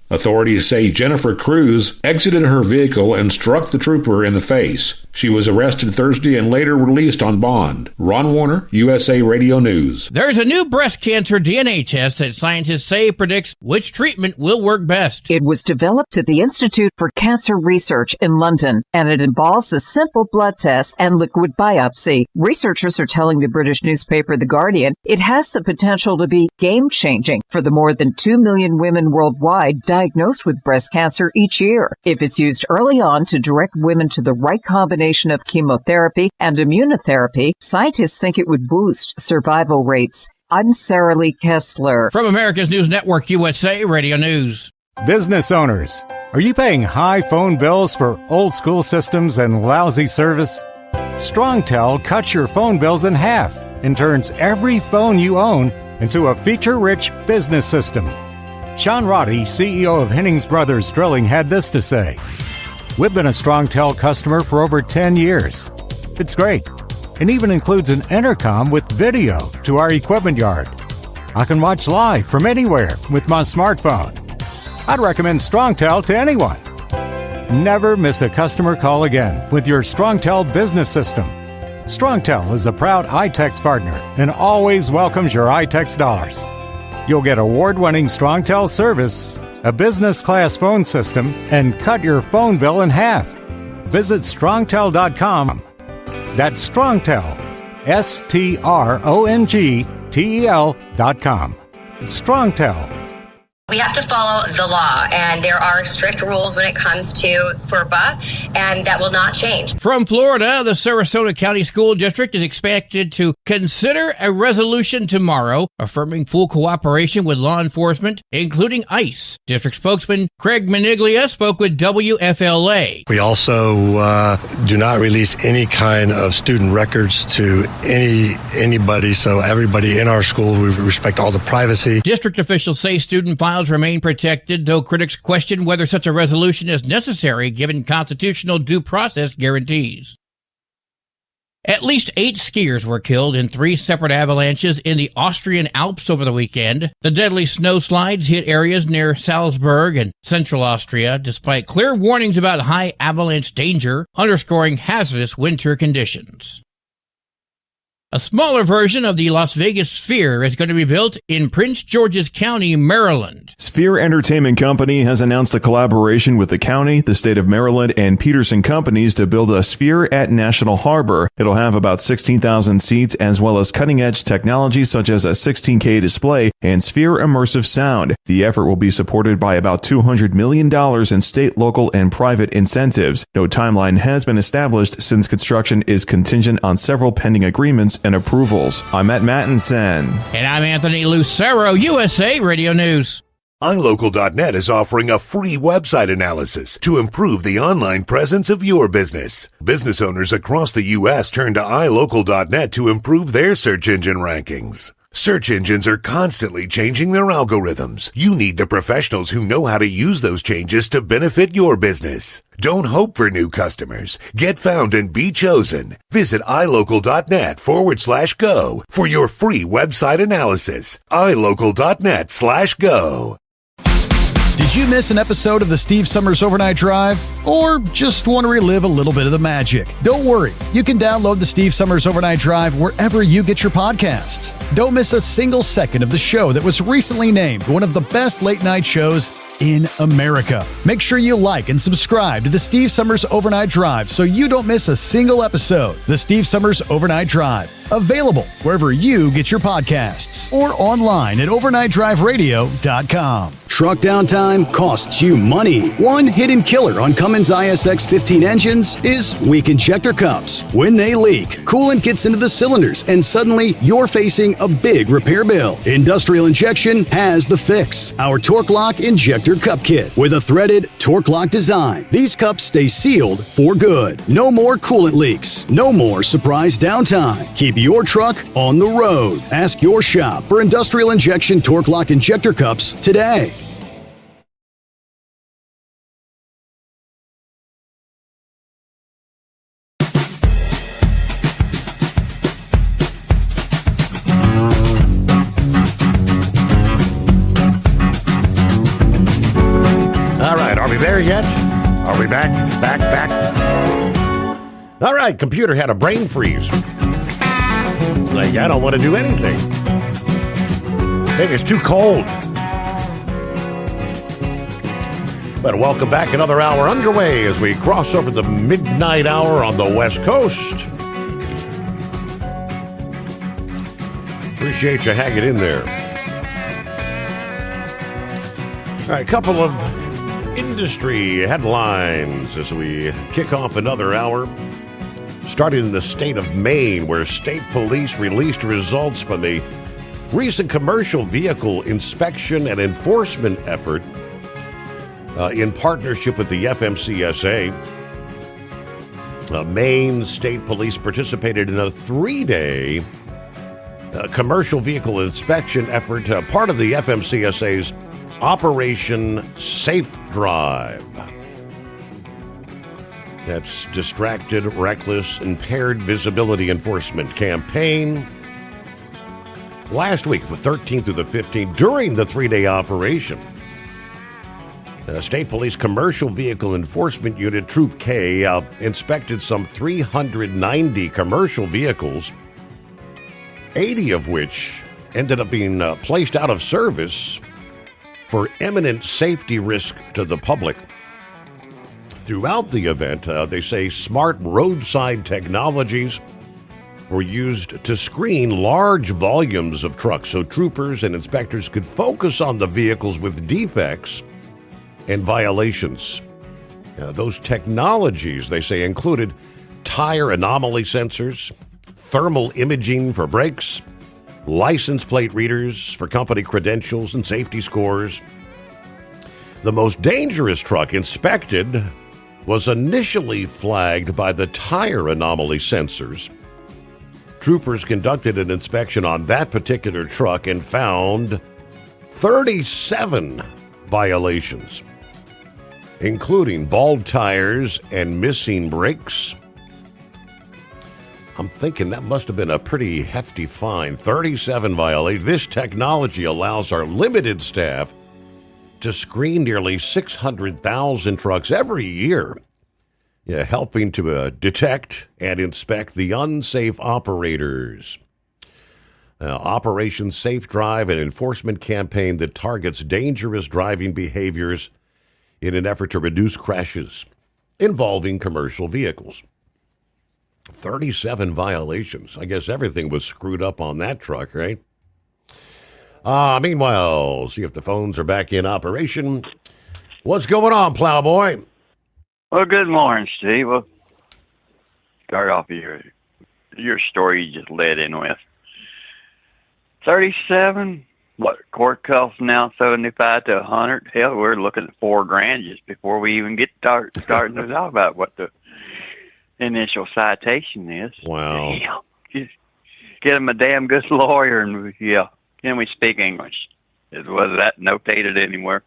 Authorities say Jennifer Cruz exited her vehicle and struck the trooper in the face. She was arrested Thursday and later released on bond. Ron Warner, USA Radio News. There's a new breast cancer DNA test that scientists say predicts which treatment will work best. It was developed at the Institute for Cancer Research in London, and it involves a simple blood test and liquid biopsy. Researchers are telling the British newspaper The Guardian it has the potential to be game-changing for the more than 2 million women worldwide diagnosed with breast cancer each year. If it's used early on to direct women to the right combination of chemotherapy and immunotherapy, scientists think it would boost survival rates. I'm Sarah Lee Kessler. From America's News Network, USA Radio News. Business owners, are you paying high phone bills for old school systems and lousy service? StrongTel cuts your phone bills in half and turns every phone you own into a feature-rich business system. Sean Roddy, CEO of Hennings Brothers Drilling, had this to say: "We've been a StrongTel customer for over 10 years. It's great. It even includes an intercom with video to our equipment yard. I can watch live from anywhere with my smartphone. I'd recommend StrongTel to anyone. Never miss a customer call again with your StrongTel business system. StrongTel is a proud iTex partner and always welcomes your iTex dollars. You'll get award-winning StrongTel service, a business-class phone system, and cut your phone bill in half. Visit strongtel.com. That's StrongTel, StrongTel.com. It's StrongTel. We have to follow the law, and there are strict rules when it comes to FERPA, and that will not change. From Florida, the Sarasota County School District is expected to consider a resolution tomorrow affirming full cooperation with law enforcement, including ICE. District spokesman Craig Maniglia spoke with WFLA. We also do not release any kind of student records to anybody, so everybody in our school, we respect all the privacy. District officials say student files remain protected, though critics question whether such a resolution is necessary given constitutional due process guarantees. At least 8 skiers were killed in 3 separate avalanches in the Austrian Alps over the weekend. The deadly snowslides hit areas near Salzburg and central Austria, despite clear warnings about high avalanche danger, underscoring hazardous winter conditions. A smaller version of the Las Vegas Sphere is going to be built in Prince George's County, Maryland. Sphere Entertainment Company has announced a collaboration with the county, the state of Maryland, and Peterson Companies to build a Sphere at National Harbor. It'll have about 16,000 seats as well as cutting-edge technology such as a 16K display and Sphere immersive sound. The effort will be supported by about $200 million in state, local, and private incentives. No timeline has been established since construction is contingent on several pending agreements and approvals. I'm Matt Mattinson. And I'm Anthony Lucero, USA Radio News. iLocal.net is offering a free website analysis to improve the online presence of your business. Business owners across the U.S. turn to iLocal.net to improve their search engine rankings. Search engines are constantly changing their algorithms. You need the professionals who know how to use those changes to benefit your business. Don't hope for new customers. Get found and be chosen. Visit iLocal.net/go for your free website analysis. iLocal.net/go. Did you miss an episode of the Steve Sommers Overnight Drive? Or just want to relive a little bit of the magic? Don't worry. You can download the Steve Sommers Overnight Drive wherever you get your podcasts. Don't miss a single second of the show that was recently named one of the best late-night shows in America. Make sure you like and subscribe to the Steve Sommers Overnight Drive so you don't miss a single episode. The Steve Sommers Overnight Drive. Available wherever you get your podcasts or online at overnightdriveradio.com. Truck downtime costs you money. One hidden killer on Cummins ISX 15 engines is weak injector cups. When they leak, coolant gets into the cylinders and suddenly you're facing a big repair bill. Industrial Injection has the fix. Our Torque Lock Injector Cup Kit with a threaded Torque Lock design. These cups stay sealed for good. No more coolant leaks. No more surprise downtime. Keep your truck on the road. Ask your shop for Industrial Injection Torque Lock Injector Cups today. there yet? Are we back? Back? All right, computer had a brain freeze. Like, I don't want to do anything. Maybe it's too cold. But welcome back. Another hour underway as we cross over the midnight hour on the West Coast. Appreciate you hanging in there. All right, a couple of industry headlines as we kick off another hour. Starting in the state of Maine, where state police released results from a recent commercial vehicle inspection and enforcement effort in partnership with the FMCSA. Maine State Police participated in a 3-day commercial vehicle inspection effort, part of the FMCSA's Operation Safe Drive. That's Distracted, Reckless, Impaired Visibility Enforcement Campaign. Last week, the 13th through the 15th, during the 3-day operation, State Police Commercial Vehicle Enforcement Unit, Troop K, inspected some 390 commercial vehicles, 80 of which ended up being placed out of service for imminent safety risk to the public. Throughout the event, they say smart roadside technologies were used to screen large volumes of trucks so troopers and inspectors could focus on the vehicles with defects and violations. Those technologies, they say, included tire anomaly sensors, thermal imaging for brakes, license plate readers for company credentials and safety scores. The most dangerous truck inspected was initially flagged by the tire anomaly sensors. Troopers conducted an inspection on that particular truck and found 37 violations, including bald tires and missing brakes. I'm thinking that must have been a pretty hefty fine. 37 violations. This technology allows our limited staff to screen nearly 600,000 trucks every year, helping to detect and inspect the unsafe operators. Operation Safe Drive, an enforcement campaign that targets dangerous driving behaviors in an effort to reduce crashes involving commercial vehicles. 37 violations. I guess everything was screwed up on that truck, right? Meanwhile, see if the phones are back in operation. What's going on, Plowboy? Well, good morning, Steve. Well, start off your story you just led in with. 37, court costs now 75 to 100. Hell, we're looking at $4,000 just before we even get starting to talk about what the initial citation is. Wow. Just get him a damn good lawyer and, can we speak English? Was that notated anywhere?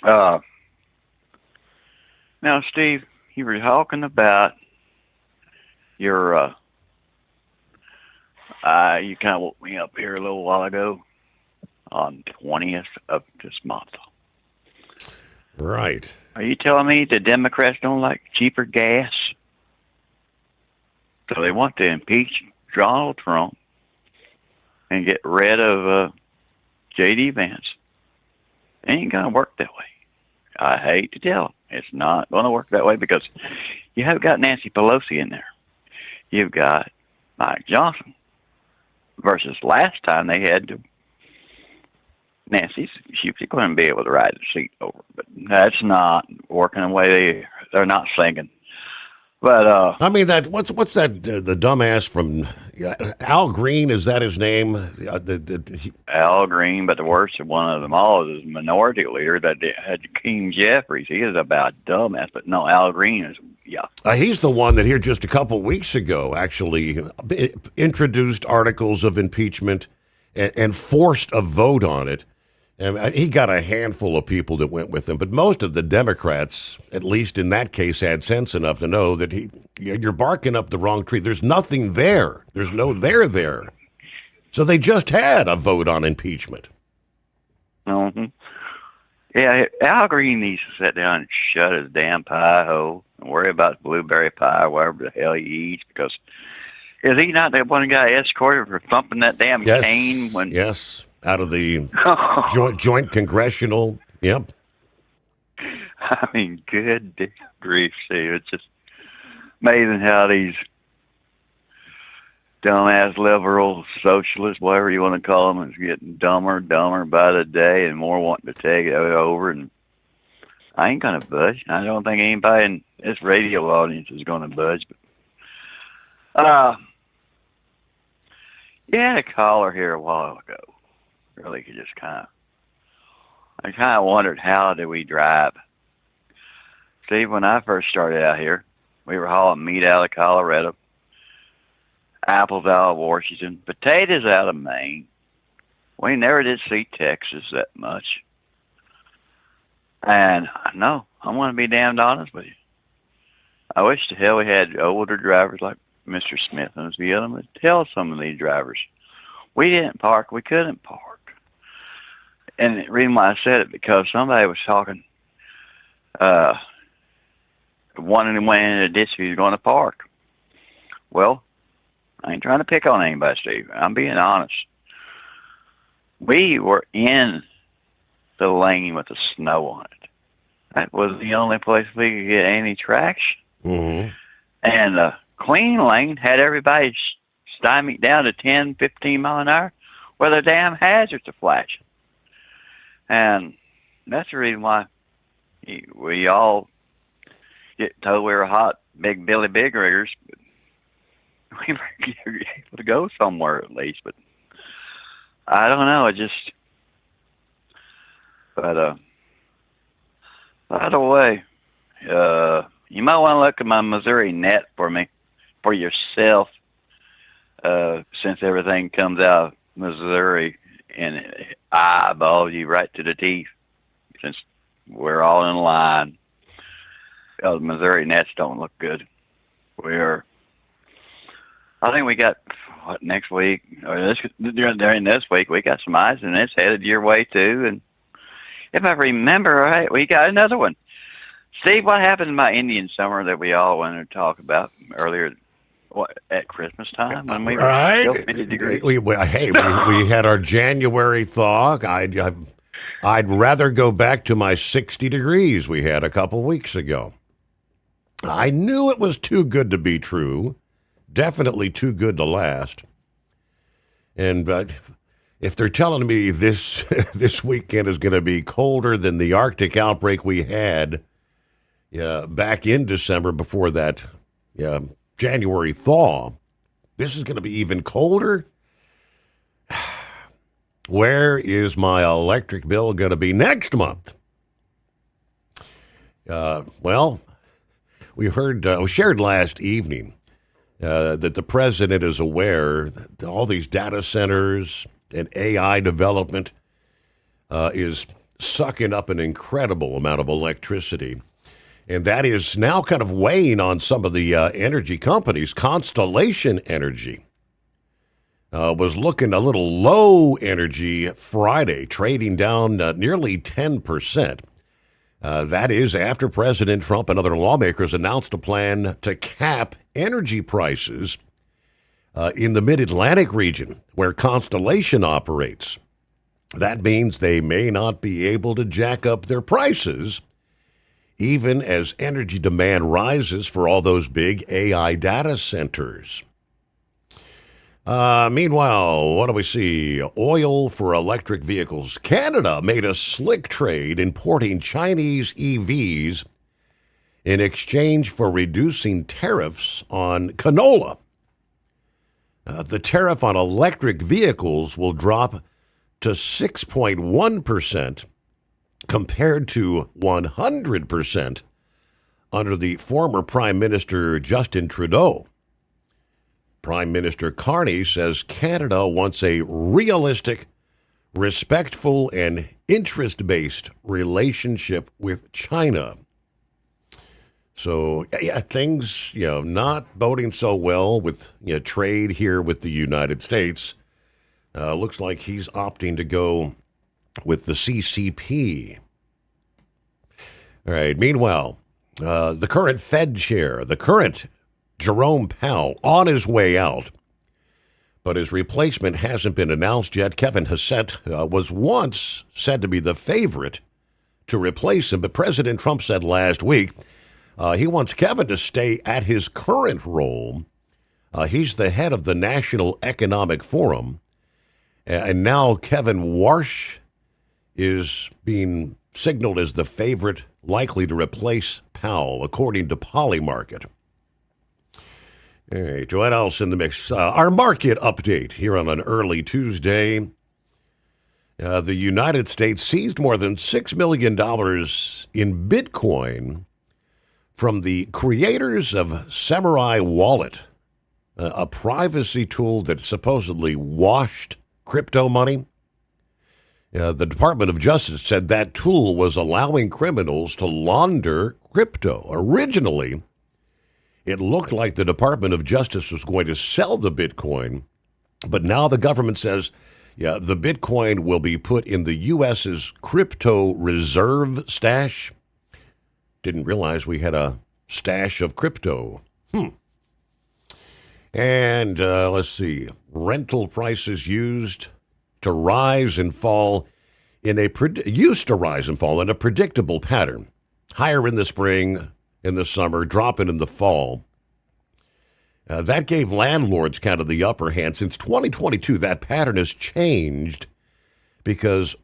Now, Steve, you were talking about your, you kind of woke me up here a little while ago on 20th of this month. Right. Are you telling me the Democrats don't like cheaper gas? So they want to impeach Donald Trump and get rid of J.D. Vance. It ain't going to work that way. I hate to tell them. It's not going to work that way because you have got Nancy Pelosi in there. You've got Mike Johnson versus last time they had Nancy's. She was going to be able to ride the seat over, but that's not working the way they're not thinking. But I mean, what's that? The dumbass from Al Green, is that his name? Al Green, but the worst one of them all is minority leader that had King Jeffries. He is about dumbass, but no, Al Green is he's the one that here just a couple weeks ago actually introduced articles of impeachment and forced a vote on it. And he got a handful of people that went with him, but most of the Democrats, at least in that case, had sense enough to know that you're barking up the wrong tree. There's nothing there. There's no there. So they just had a vote on impeachment. Mm-hmm. Yeah, Al Green needs to sit down and shut his damn pie hole and worry about blueberry pie or whatever the hell he eats, because is he not that one guy escorted for thumping that damn cane? Yes, out of the joint congressional, yep. I mean, good grief, Steve. It's just amazing how these dumbass liberal socialists, whatever you want to call them, is getting dumber and dumber by the day and more wanting to take it over. And I ain't going to budge. I don't think anybody in this radio audience is going to budge. But, you had a caller here a while ago. Really could just I kind of wondered, how do we drive? Steve, when I first started out here, we were hauling meat out of Colorado, apples out of Washington, potatoes out of Maine. We never did see Texas that much. And no, I'm going to be damned honest with you. I wish to hell we had older drivers like Mr. Smith and his other to tell some of these drivers, we didn't park, we couldn't park. And the reason why I said it, because somebody was talking, one of them went in a ditch he was going to park. Well, I ain't trying to pick on anybody, Steve. I'm being honest. We were in the lane with the snow on it. That was the only place we could get any traction. Mm-hmm. And the clean lane had everybody stymied down to 10, 15 mile an hour where the damn hazards are flashing. And that's the reason why we all get told we were hot, big Billy Big Riggers. We were able to go somewhere at least, but I don't know. But by the way, you might want to look at my Missouri net for me, for yourself, since everything comes out of Missouri and it eyeballs you right to the teeth, since we're all in line. The Missouri nets don't look good. I think we got, next week, or during this week, we got some ice, and it's headed your way, too. And if I remember right, we got another one. Steve, what happened in my Indian summer that we all wanted to talk about earlier at Christmas time when we were still 50 degrees? We had our January thaw. I'd rather go back to my 60 degrees we had a couple weeks ago. I knew it was too good to be true. Definitely too good to last. And if they're telling me this weekend is going to be colder than the Arctic outbreak we had back in December before that January thaw, this is going to be even colder. Where is my electric bill going to be next month? Well, we shared last evening that the president is aware that all these data centers and AI development is sucking up an incredible amount of electricity. And that is now kind of weighing on some of the energy companies. Constellation Energy was looking a little low energy Friday, trading down nearly 10%. That is after President Trump and other lawmakers announced a plan to cap energy prices in the mid-Atlantic region where Constellation operates. That means they may not be able to jack up their prices even as energy demand rises for all those big AI data centers. Meanwhile, what do we see? Oil for electric vehicles. Canada made a slick trade importing Chinese EVs in exchange for reducing tariffs on canola. The tariff on electric vehicles will drop to 6.1% compared to 100% under the former Prime Minister Justin Trudeau. Prime Minister Carney says Canada wants a realistic, respectful, and interest-based relationship with China. So, things, not boding so well with trade here with the United States. Looks like he's opting to go with the CCP. All right. Meanwhile, the current Fed chair, the current Jerome Powell, on his way out, but his replacement hasn't been announced yet. Kevin Hassett was once said to be the favorite to replace him, but President Trump said last week he wants Kevin to stay at his current role. He's the head of the National Economic Forum, and now Kevin Warsh is being signaled as the favorite likely to replace Powell, according to Polymarket. All right, what else in the mix? Our market update here on an early Tuesday. The United States seized more than $6 million in Bitcoin from the creators of Samurai Wallet, a privacy tool that supposedly washed crypto money. The Department of Justice said that tool was allowing criminals to launder crypto. Originally, it looked like the Department of Justice was going to sell the Bitcoin, but now the government says, the Bitcoin will be put in the U.S.'s crypto reserve stash. Didn't realize we had a stash of crypto. And let's see, rental prices used to rise and fall in a predictable pattern. Higher in the spring, in the summer, dropping in the fall. That gave landlords kind of the upper hand. Since 2022, that pattern has changed because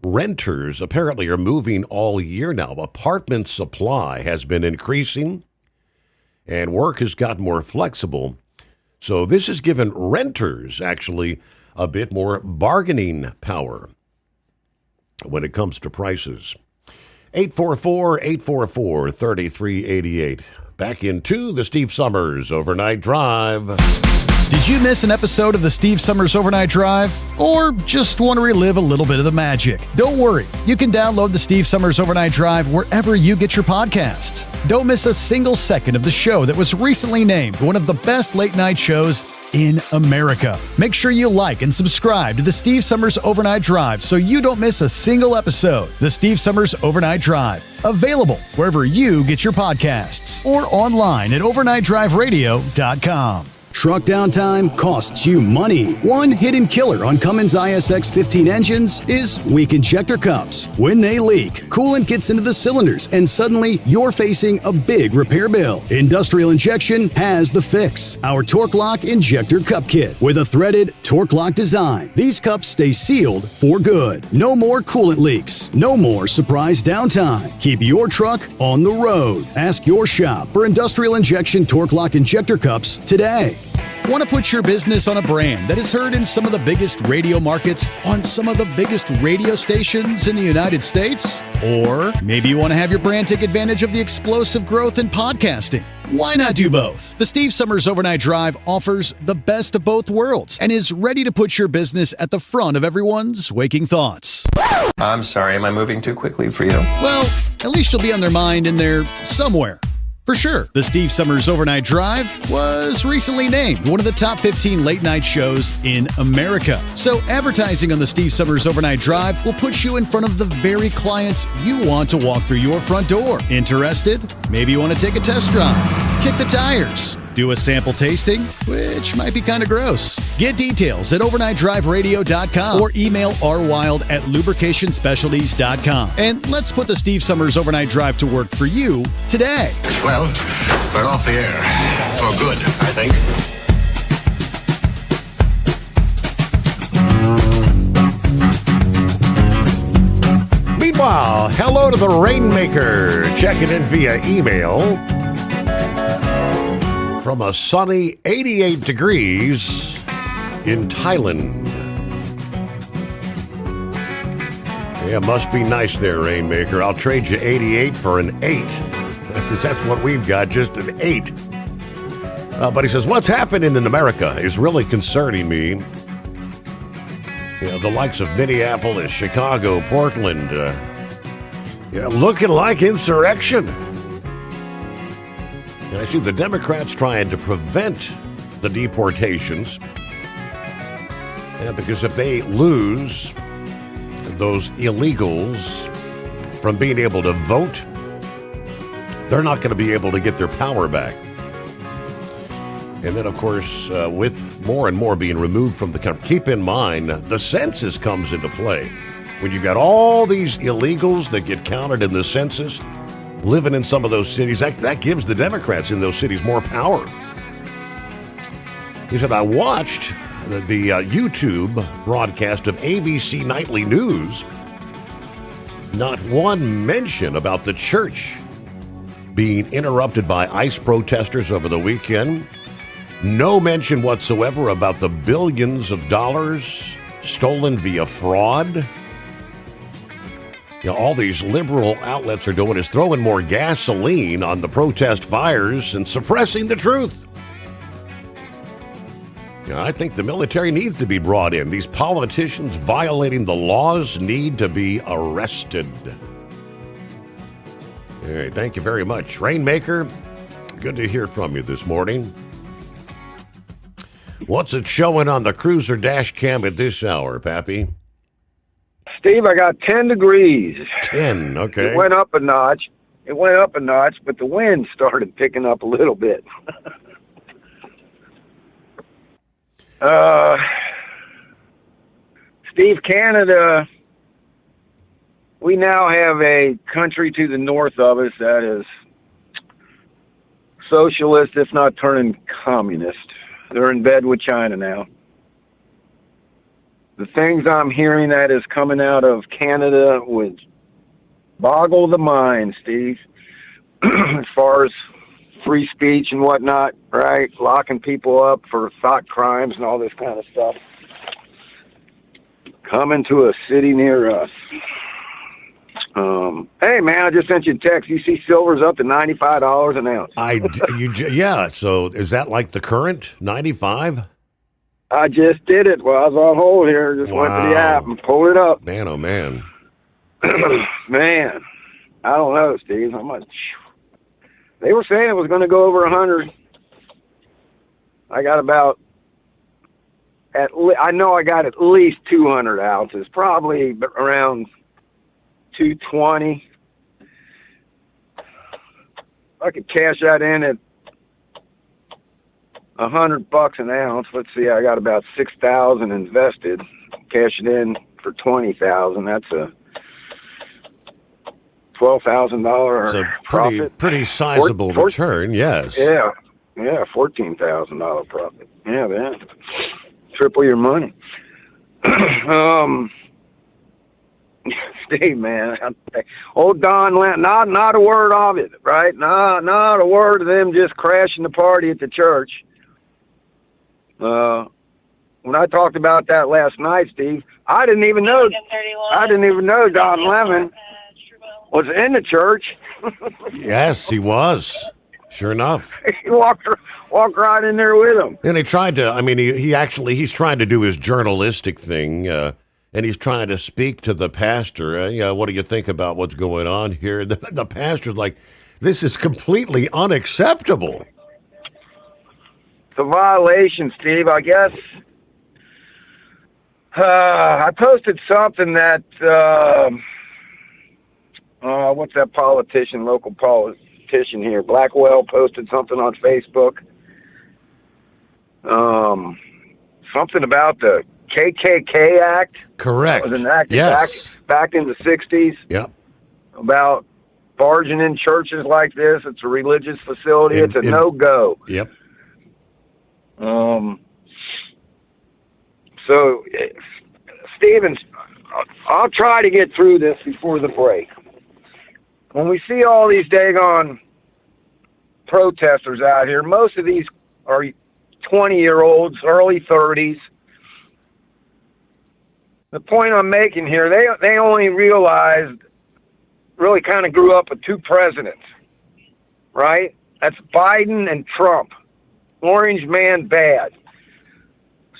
renters apparently are moving all year now. Apartment supply has been increasing and work has gotten more flexible. So this has given renters actually a bit more bargaining power when it comes to prices. 844-844-3388. Back into the Steve Sommers Overnight Drive. Did you miss an episode of the Steve Sommers Overnight Drive? Or just want to relive a little bit of the magic? Don't worry. You can download the Steve Sommers Overnight Drive wherever you get your podcasts. Don't miss a single second of the show that was recently named one of the best late night shows in America. Make sure you like and subscribe to the Steve Sommers Overnight Drive so you don't miss a single episode. The Steve Sommers Overnight Drive. Available wherever you get your podcasts or online at overnightdriveradio.com. Truck downtime costs you money. One hidden killer on Cummins ISX 15 engines is weak injector cups. When they leak, coolant gets into the cylinders and suddenly you're facing a big repair bill. Industrial Injection has the fix. Our Torque Lock Injector Cup Kit with a threaded Torque Lock design. These cups stay sealed for good. No more coolant leaks. No more surprise downtime. Keep your truck on the road. Ask your shop for Industrial Injection Torque Lock Injector Cups today. Want to put your business on a brand that is heard in some of the biggest radio markets on some of the biggest radio stations in the United States? Or maybe you want to have your brand take advantage of the explosive growth in podcasting. Why not do both? The Steve Sommers Overnight Drive offers the best of both worlds and is ready to put your business at the front of everyone's waking thoughts. I'm sorry, am I moving too quickly for you? Well, at least you'll be on their mind in there somewhere. For sure, the Steve Sommers Overnight Drive was recently named one of the top 15 late-night shows in America. So advertising on the Steve Sommers Overnight Drive will put you in front of the very clients you want to walk through your front door. Interested? Maybe you want to take a test drive, kick the tires, do a sample tasting, which might be kind of gross. Get details at overnightdriveradio.com or email rwild@lubricationspecialties.com. And let's put the Steve Sommers Overnight Drive to work for you today. Well, we're off the air. For good, I think. Meanwhile, hello to the Rainmaker, checking in via email from a sunny 88 degrees in Thailand. Yeah, must be nice there, Rainmaker. I'll trade you 88 for an 8, because that's what we've got, just an 8. But he says, what's happening in America is really concerning me. You know, the likes of Minneapolis, Chicago, Portland, looking like insurrection. And I see the Democrats trying to prevent the deportations. Because if they lose those illegals from being able to vote they're not going to be able to get their power back. And then, of course, with more and more being removed from the country, keep in mind, the census comes into play. When you've got all these illegals that get counted in the census, living in some of those cities, that gives the Democrats in those cities more power. He said, I watched the YouTube broadcast of ABC Nightly News. Not one mention about the church being interrupted by ICE protesters over the weekend. No mention whatsoever about the billions of dollars stolen via fraud. All these liberal outlets are doing is throwing more gasoline on the protest fires and suppressing the truth. I think the military needs to be brought in. These politicians violating the laws need to be arrested. All right, thank you very much. Rainmaker, good to hear from you this morning. What's it showing on the cruiser dash cam at this hour, Pappy? Steve, I got 10 degrees. 10, okay. It went up a notch, but the wind started picking up a little bit. Steve, Canada, we now have a country to the north of us that is socialist, if not turning communist. They're in bed with China now. The things I'm hearing that is coming out of Canada would boggle the mind, Steve, as far as free speech and whatnot, right? Locking people up for thought crimes and all this kind of stuff. Coming to a city near us. Hey, man, I just sent you a text. You see silver's up to $95 an ounce. Yeah, so is that like the current, 95? I just did it while I was on hold here. Just went to the app and pulled it up. Man, oh, man. Man, I don't know, Steve. How much? They were saying it was going to go over 100. I got about, I know I got at least 200 ounces, probably around 220. I could cash that in at $100 an ounce. Let's see, I got about 6,000 invested. Cash it in for 20,000. That's a $12,000 profit. Pretty sizable return, yes. Yeah, $14,000 profit. Yeah, man, triple your money. Steve, man, old Don Lamb, not a word of it, right? Not a word of them just crashing the party at the church. When I talked about that last night, Steve, I didn't even know Don Lemon was in the church. Yes, he was. Sure enough. He walked right in there with him. And he tried to, he's trying to do his journalistic thing, and he's trying to speak to the pastor. What do you think about what's going on here? The pastor's like, this is completely unacceptable. It's a violation, Steve. I guess I posted something that, what's that local politician here? Blackwell posted something on Facebook. Something about the KKK Act. Correct. It was enacted yes. back in the 60s. Yep. About barging in churches like this. It's a religious facility. It's a no-go. Yep. So, Stevens, I'll try to get through this before the break. When we see all these daggone protesters out here, most of these are 20-year-olds, early 30s. The point I'm making here, they only realized, really kind of grew up with two presidents, right? That's Biden and Trump. Orange man bad.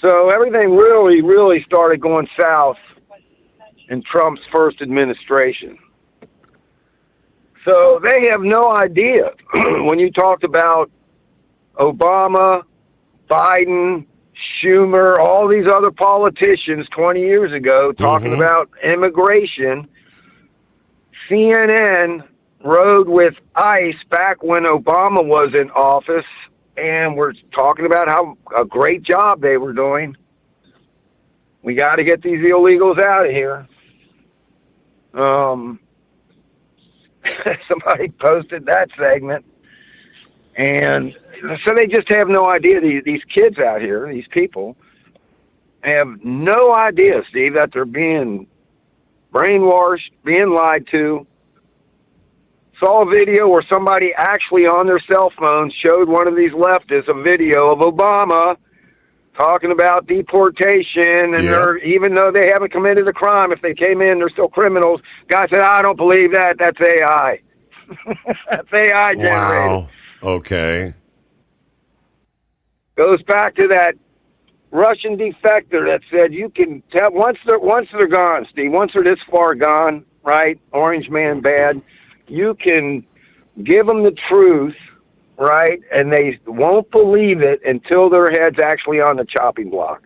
So everything really, really started going south in Trump's first administration. So they have no idea when you talked about Obama, Biden, Schumer, all these other politicians 20 years ago talking about immigration. CNN rode with ICE back when Obama was in office, and we're talking about how a great job they were doing. We got to get these illegals out of here. Somebody posted that segment, and so they just have no idea. These kids out here, these people, have no idea, Steve, that they're being brainwashed, being lied to. Saw a video where somebody actually on their cell phone showed one of these leftists a video of Obama talking about deportation, and they're, even though they haven't committed a crime, if they came in, they're still criminals. Guy said, I don't believe that. That's AI. That's AI generated. Wow. Okay. Goes back to that Russian defector that said you can tell once they're gone, Steve, once they're this far gone, right? Orange man bad. You can give them the truth, right? And they won't believe it until their head's actually on the chopping block,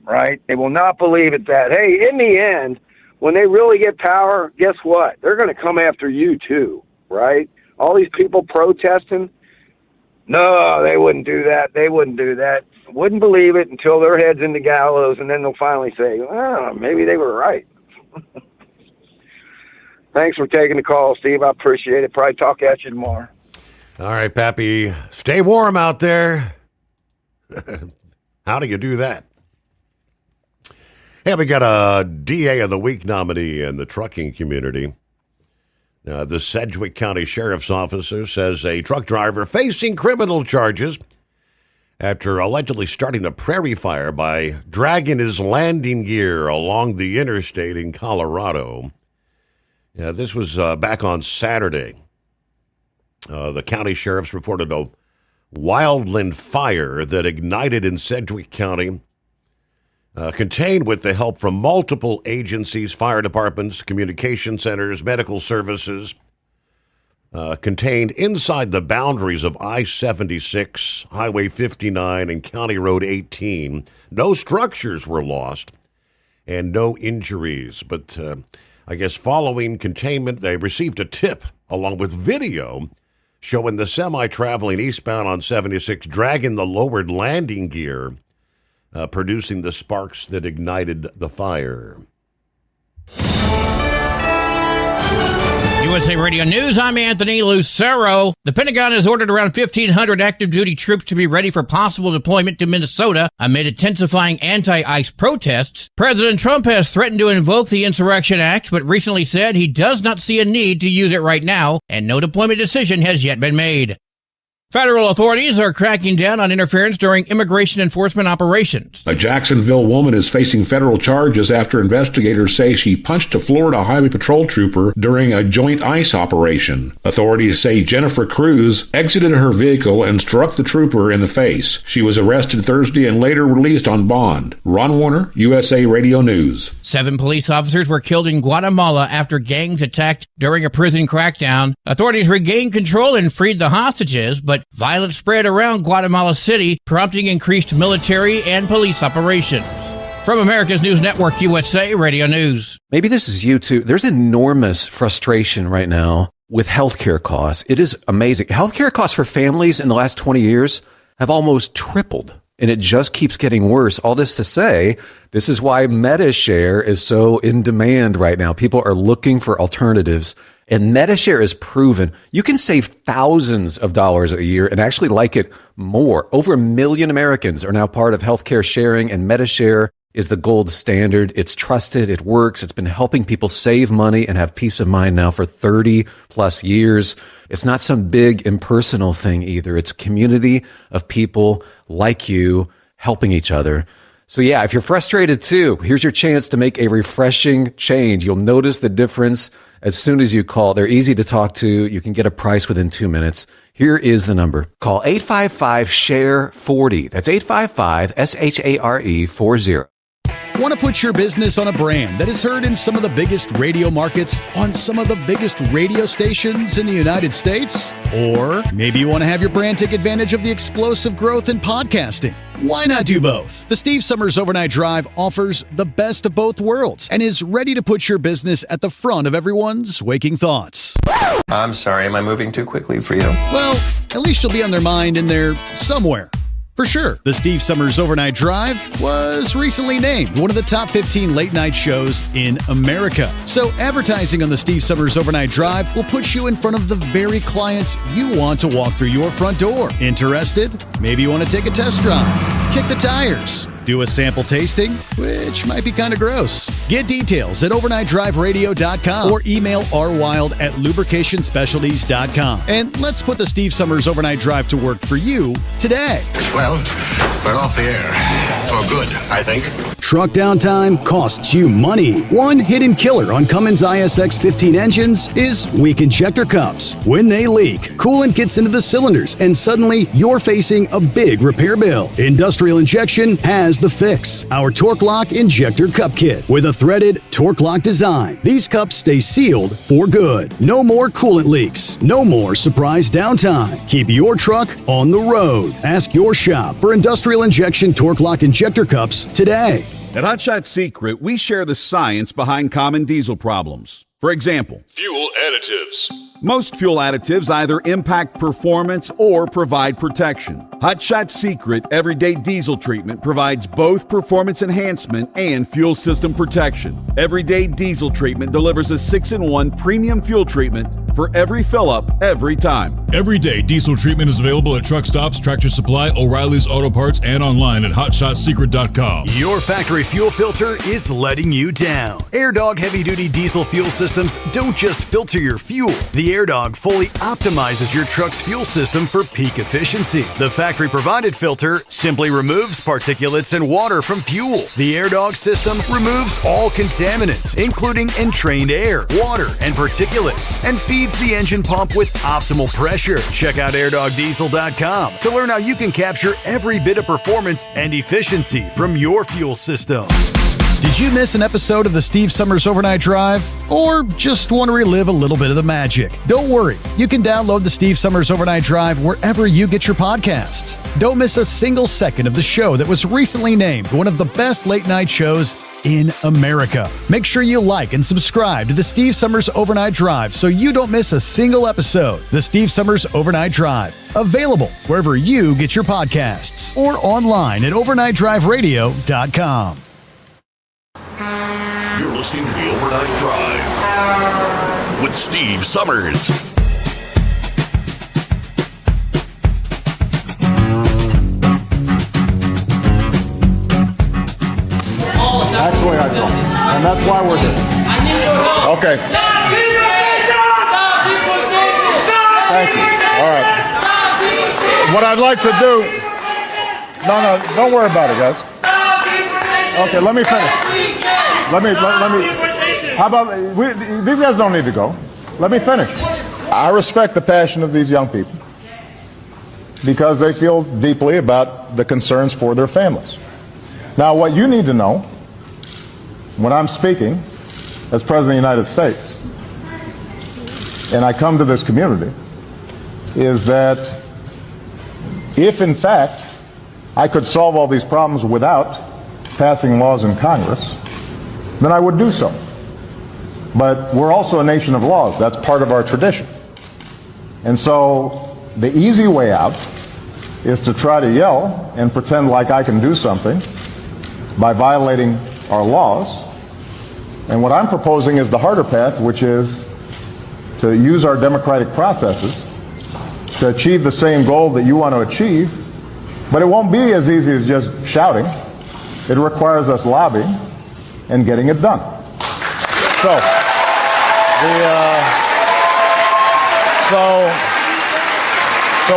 right? They will not believe it that, hey, in the end, when they really get power, guess what? They're going to come after you too, right? All these people protesting, no, they wouldn't do that. They wouldn't do that. Wouldn't believe it until their head's in the gallows, and then they'll finally say, oh, maybe they were right. Thanks for taking the call, Steve. I appreciate it. Probably talk at you tomorrow. All right, Pappy. Stay warm out there. How do you do that? Hey, we got a DA of the Week nominee in the trucking community. The Sedgwick County Sheriff's Officer says a truck driver facing criminal charges after allegedly starting a prairie fire by dragging his landing gear along the interstate in Colorado. This was back on Saturday. The county sheriffs reported a wildland fire that ignited in Sedgwick County, contained with the help from multiple agencies, fire departments, communication centers, medical services, contained inside the boundaries of I-76, Highway 59, and County Road 18. No structures were lost and no injuries, but I guess following containment, they received a tip along with video showing the semi traveling eastbound on 76 dragging the lowered landing gear, producing the sparks that ignited the fire. USA Radio News, I'm Anthony Lucero. The Pentagon has ordered around 1,500 active duty troops to be ready for possible deployment to Minnesota amid intensifying anti-ICE protests. President Trump has threatened to invoke the Insurrection Act, but recently said he does not see a need to use it right now, and no deployment decision has yet been made. Federal authorities are cracking down on interference during immigration enforcement operations. A Jacksonville woman is facing federal charges after investigators say she punched a Florida Highway Patrol trooper during a joint ICE operation. Authorities say Jennifer Cruz exited her vehicle and struck the trooper in the face. She was arrested Thursday and later released on bond. Ron Warner, USA Radio News. 7 police officers were killed in Guatemala after gangs attacked during a prison crackdown. Authorities regained control and freed the hostages, but violence spread around Guatemala City, prompting increased military and police operations. From America's News Network, USA Radio News. Maybe this is you too. There's enormous frustration right now with healthcare costs. It is amazing. Healthcare costs for families in the last 20 years have almost tripled, and it just keeps getting worse. All this to say, this is why MediShare is so in demand right now. People are looking for alternatives. And MediShare is proven you can save thousands of dollars a year and actually like it more. Over 1 million Americans are now part of healthcare sharing, and MediShare is the gold standard. It's trusted. It works. It's been helping people save money and have peace of mind now for 30 plus years. It's not some big impersonal thing either. It's a community of people like you helping each other. So yeah, if you're frustrated too, here's your chance to make a refreshing change. You'll notice the difference as soon as you call. They're easy to talk to. You can get a price within 2 minutes. Here is the number. Call 855-SHARE-40. That's 855-SHARE-40. Want to put your business on a brand that is heard in some of the biggest radio markets on some of the biggest radio stations in the United States? Or maybe you want to have your brand take advantage of the explosive growth in podcasting. Why not do both? The Steve Summers Overnight Drive offers the best of both worlds and is ready to put your business at the front of everyone's waking thoughts. I'm sorry, am I moving too quickly for you? Well, at least you'll be on their mind in there somewhere. For sure, the Steve Summers Overnight Drive was recently named one of the top 15 late-night shows in America. So advertising on the Steve Summers Overnight Drive will put you in front of the very clients you want to walk through your front door. Interested? Maybe you want to take a test drive, kick the tires, do a sample tasting, which might be kind of gross. Get details at overnightdriveradio.com or email rwild@lubricationspecialties.com. And let's put the Steve Summers Overnight Drive to work for you today. Well, we're off the air. For good, I think. Truck downtime costs you money. One hidden killer on Cummins ISX 15 engines is weak injector cups. When they leak, coolant gets into the cylinders and suddenly you're facing a big repair bill. Industrial Injection has the fix. Our Torque Lock Injector Cup Kit with a threaded Torque Lock design. These cups stay sealed for good. No more coolant leaks. No more surprise downtime. Keep your truck on the road. Ask your shop for Industrial Injection Torque Lock Injector Cups today. At Hot Shot Secret, we share the science behind common diesel problems. For example, fuel additives. Most fuel additives either impact performance or provide protection. Hot Shot Secret Everyday Diesel Treatment provides both performance enhancement and fuel system protection. Everyday Diesel Treatment delivers a 6-in-1 premium fuel treatment for every fill-up, every time. Everyday Diesel Treatment is available at truck stops, Tractor Supply, O'Reilly's Auto Parts, and online at HotShotSecret.com. Your factory fuel filter is letting you down. AirDog heavy-duty diesel fuel systems don't just filter your fuel. The AirDog fully optimizes your truck's fuel system for peak efficiency. The factory-provided filter simply removes particulates and water from fuel. The AirDog system removes all contaminants, including entrained air, water, and particulates, and feeds the engine pump with optimal pressure. Check out airdogdiesel.com to learn how you can capture every bit of performance and efficiency from your fuel system. Did you miss an episode of the Steve Summers Overnight Drive? Or just want to relive a little bit of the magic? Don't worry, you can download the Steve Summers Overnight Drive wherever you get your podcasts. Don't miss a single second of the show that was recently named one of the best late-night shows in America. Make sure you like and subscribe to the Steve Summers Overnight Drive so you don't miss a single episode. The Steve Summers Overnight Drive, available wherever you get your podcasts or online at overnightdriveradio.com. You're listening to the Overnight Drive with Steve Summers. Actually, I don't. And that's why we're here. Okay. Thank you. All right. What I'd like to do... No, don't worry about it, guys. Okay, let me finish. Let me. How about... these guys don't need to go. Let me finish. I respect the passion of these young people because they feel deeply about the concerns for their families. Now, what you need to know when I'm speaking as President of the United States, and I come to this community, is that if, in fact, I could solve all these problems without passing laws in Congress, then I would do so. But we're also a nation of laws. That's part of our tradition. And so the easy way out is to try to yell and pretend like I can do something by violating our laws. And what I'm proposing is the harder path, which is to use our democratic processes to achieve the same goal that you want to achieve. But it won't be as easy as just shouting. It requires us lobbying and getting it done. So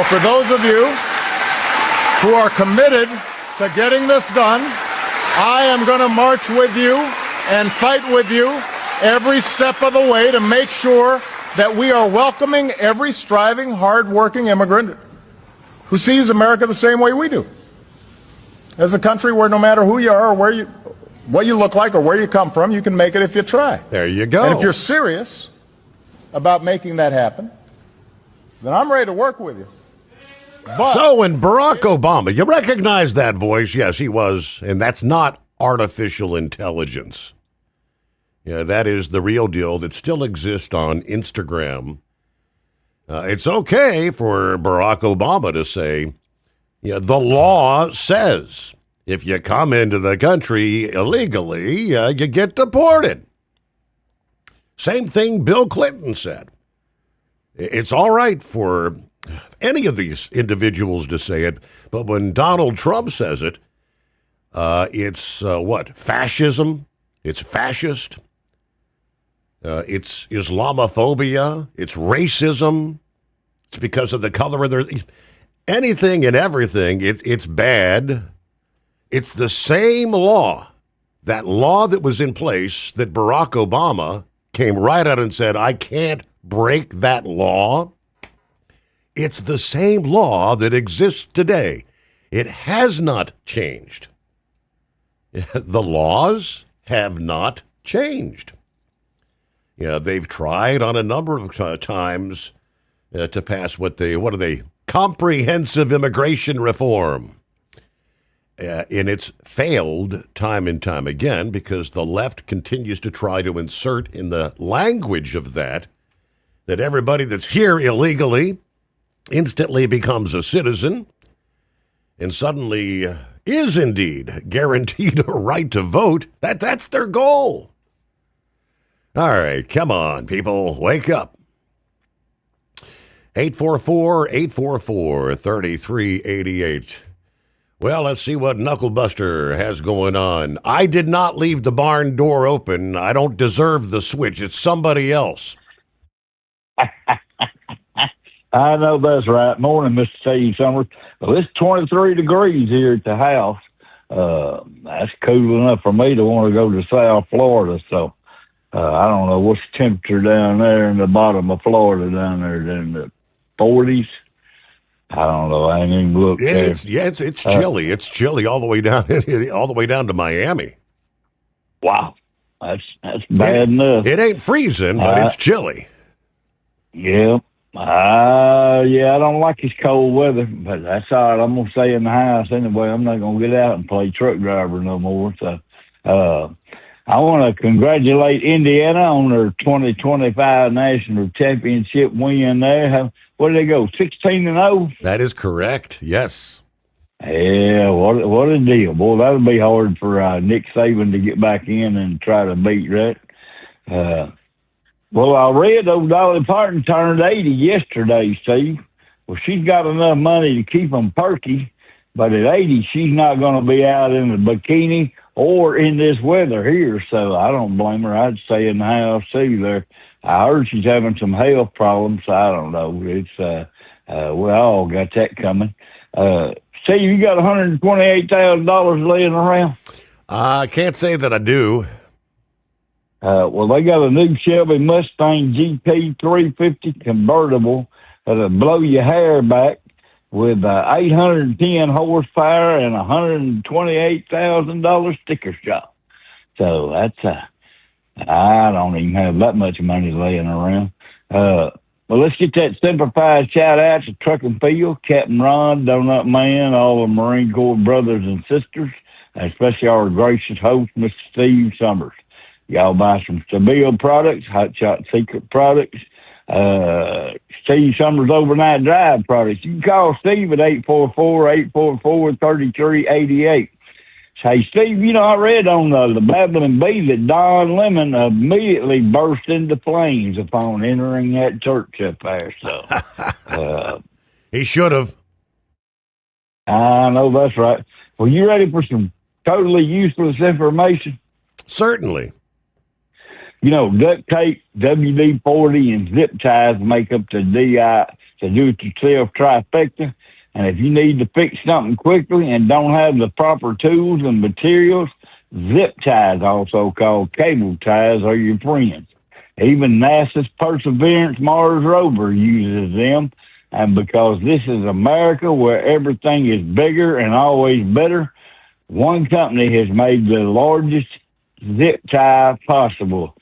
for those of you who are committed to getting this done, I am going to march with you and fight with you every step of the way to make sure that we are welcoming every striving, hard-working immigrant who sees America the same way we do. As a country where no matter who you are or what you look like or where you come from, you can make it if you try. There you go. And if you're serious about making that happen, then I'm ready to work with you. So when Barack Obama, you recognize that voice? Yes, he was. And that's not artificial intelligence. Yeah, that is the real deal that still exists on Instagram. It's okay for Barack Obama to say, yeah, the law says if you come into the country illegally, you get deported. Same thing Bill Clinton said. It's all right for any of these individuals to say it, but when Donald Trump says it, it's what? Fascism? It's fascist? It's Islamophobia? It's racism? It's because of the color of their... Anything and everything, it's bad. It's the same law, that law that was in place that Barack Obama came right out and said, I can't break that law. It's the same law that exists today. It has not changed. The laws have not changed. Yeah, they've tried on a number of times to pass what are they? Comprehensive immigration reform. And it's failed time and time again because the left continues to try to insert in the language of that everybody that's here illegally instantly becomes a citizen and suddenly is indeed guaranteed a right to vote. That's their goal. All right, come on, people, wake up. 844-844-3388. Well, let's see what Knucklebuster has going on. I did not leave the barn door open. I don't deserve the switch. It's somebody else. I know that's right. Morning, Mr. Steve Summers. Well, it's 23 degrees here at the house. That's cool enough for me to want to go to South Florida. So I don't know what's the temperature down there in the bottom of Florida down there in the 40s. I don't know. I ain't even looked. It's chilly. It's chilly all the way down to Miami. Wow, that's bad enough. It ain't freezing, but it's chilly. Yeah. I don't like this cold weather, but that's all right. I'm gonna stay in the house anyway. I'm not gonna get out and play truck driver no more. So, I want to congratulate Indiana on their 2025 national championship win. There, what did they go? 16-0. That is correct. Yes. Yeah. What a deal, boy. That'll be hard for Nick Saban to get back in and try to beat that. Well, I read old Dolly Parton turned 80 yesterday, Steve. Well, she's got enough money to keep them perky, but at 80, she's not going to be out in a bikini or in this weather here, so I don't blame her. I'd stay in the house, too, there. I heard she's having some health problems, so I don't know. It's we all got that coming. Steve, you got $128,000 laying around? I can't say that I do. Well, they got a new Chevy Mustang GT 350 convertible that'll blow your hair back with 810 horsepower and $128,000 sticker shop. So that's I don't even have that much money laying around. Well, let's get that simplified shout out to Truck and Field, Captain Ron, Donut Man, all the Marine Corps brothers and sisters, and especially our gracious host, Mr. Steve Summers. Y'all buy some Stabile products, Hot Shot Secret products, Steve Summers Overnight Drive products. You can call Steve at 844-844-3388. Say, Steve, I read on the Babylon Bee that Don Lemon immediately burst into flames upon entering that church up there. So, he should have. I know that's right. Well, you ready for some totally useless information? Certainly. Duct tape, WD-40, and zip ties make up the do-it-yourself trifecta. And if you need to fix something quickly and don't have the proper tools and materials, zip ties, also called cable ties, are your friends. Even NASA's Perseverance Mars rover uses them. And because this is America where everything is bigger and always better, one company has made the largest zip tie possible.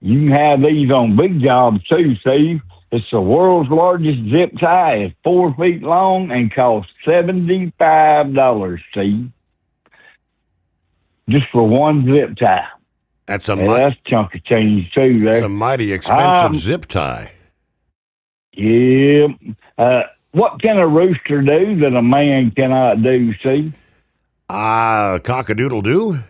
You can have these on big jobs too, Steve. It's the world's largest zip tie. It's 4 feet long and costs $75, Steve. Just for one zip tie. That's that's a chunk of change, too. That's a mighty expensive zip tie. Yeah. What can a rooster do that a man cannot do, Steve? Cock-a-doodle-doo?